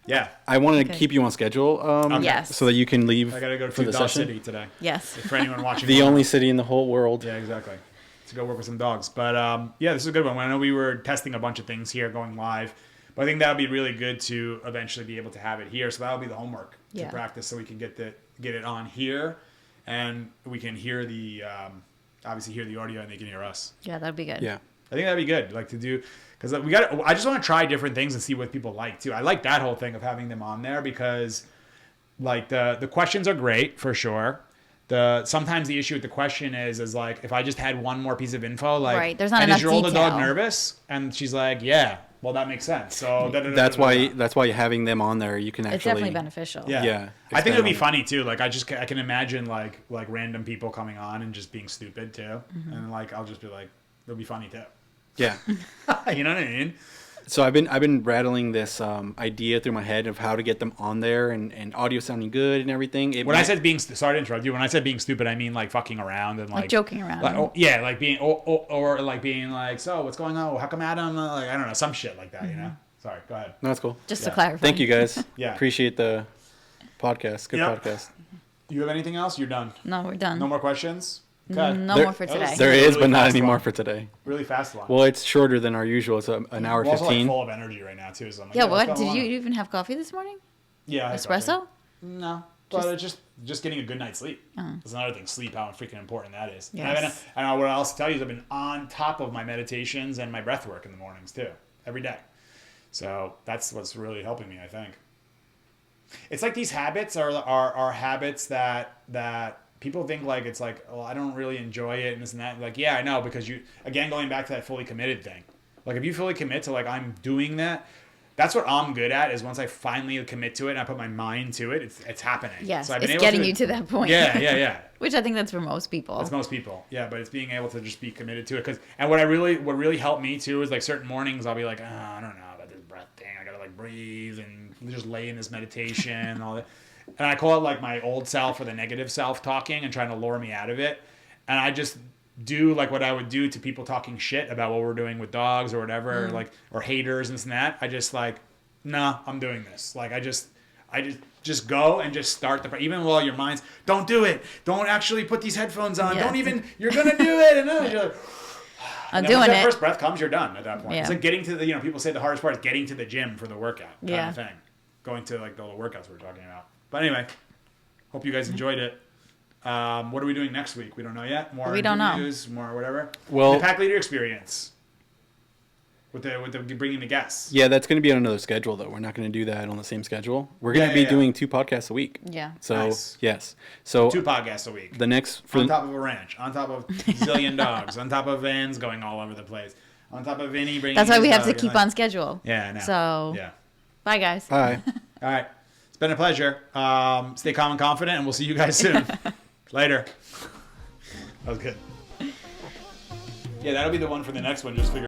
yeah. I wanted to Okay. keep you on schedule, Yes. so that you can leave I gotta go for to the Dog session. City today. Yes. For anyone watching, The live. only city in the whole world. Yeah, exactly. To go work with some dogs. But yeah, this is a good one. I know we were testing a bunch of things here going live, but I think that would be really good to eventually be able to have it here. So that'll be the homework Yeah. to practice, so we can get it on here, and we can hear the obviously hear the audio, and they can hear us. Yeah, that'd be good. Yeah. I think that'd be good, like to do, because I just want to try different things and see what people like too. I like that whole thing of having them on there because, like the questions are great for sure. Sometimes the issue with the question is like if I just had one more piece of info, like, Right, there's not and enough is your older dog detail. nervous? And she's like, yeah. Well, that makes sense. So That's why having them on there, you can actually. It's definitely beneficial. Yeah. Yeah, I think it would be expand on funny too. Like I can imagine like random people coming on and just being stupid too, and like I'll just be like, it'll be funny too. Yeah. You know what I mean? So I've been rattling this idea through my head of how to get them on there and audio sounding good and everything. When I said sorry to interrupt you. When I said being stupid, I mean like fucking around and like joking around. Like, oh, yeah, like being or like being like, so what's going on? How come Adam? Like I don't know, some shit like that. You know? Sorry, go ahead. No, that's cool. Just Yeah. to clarify. Thank you guys. Yeah. Appreciate the podcast. Good Yep. podcast. You have anything else? You're done. No, we're done. No more questions. Okay. No There- more for that was- today. There Really is, but not fast anymore one. for today. Really fast one. Well, it's shorter than our usual. It's an hour We're also like 15. full of energy right now too. So I'm like, Yeah, let's what? go Did on. you even have coffee this morning? Yeah. I had Espresso? coffee. No, but it's just getting a good night's sleep. That's another thing. Sleep, how freaking important that is. Yes. And what else to tell you is I've been on top of my meditations and my breath work in the mornings too, every day. So that's what's really helping me, I think. It's like these habits are habits that people think like it's like, oh, I don't really enjoy it and this and that. Like, yeah, I know, because you, again, going back to that fully committed thing. Like if you fully commit to like, I'm doing that, that's what I'm good at, is once I finally commit to it and I put my mind to it, it's happening. Yes, So I've been it's able getting you to that point. Yeah. Which I think that's for most people. That's most people. Yeah, but it's being able to just be committed to it. And what really helped me too is like certain mornings I'll be like, oh, I don't know about this breath thing. I gotta like breathe and just lay in this meditation and all that. And I call it like my old self or the negative self talking and trying to lure me out of it. And I just do like what I would do to people talking shit about what we're doing with dogs or whatever, like, or haters and this and that. I just like, nah, I'm doing this. Like, I just go and just start even while your mind's, don't do it. Don't actually put these headphones on. Yeah. Don't even, you're going to do it. And then you're like, I'm and then doing once that it. first breath comes, you're done at that point. Yeah. It's like getting to the, people say the hardest part is getting to the gym for the workout kind Yeah. of thing. Going to like the workouts we were talking about. But anyway, hope you guys enjoyed it. What are we doing next week? We don't know yet. More We don't know. interviews, more whatever. Well- the pack leader experience with the bringing the guests. Yeah, that's going to be on another schedule, though. We're not going to do that on the same schedule. We're going to Yeah, be doing 2 podcasts a week. Yeah. So, Nice. yes. So, 2 podcasts a week. the next... On top of a ranch, on top of zillion dogs, on top of Vans going all over the place, on top of Vinny bringing. That's why his we have dog to and, keep like- on schedule. Yeah, I know. So, Yeah. bye, guys. Hi. All right. It's been a pleasure. Stay calm and confident, and we'll see you guys soon. Later. That was good. Yeah, that'll be the one for the next one. Just figure.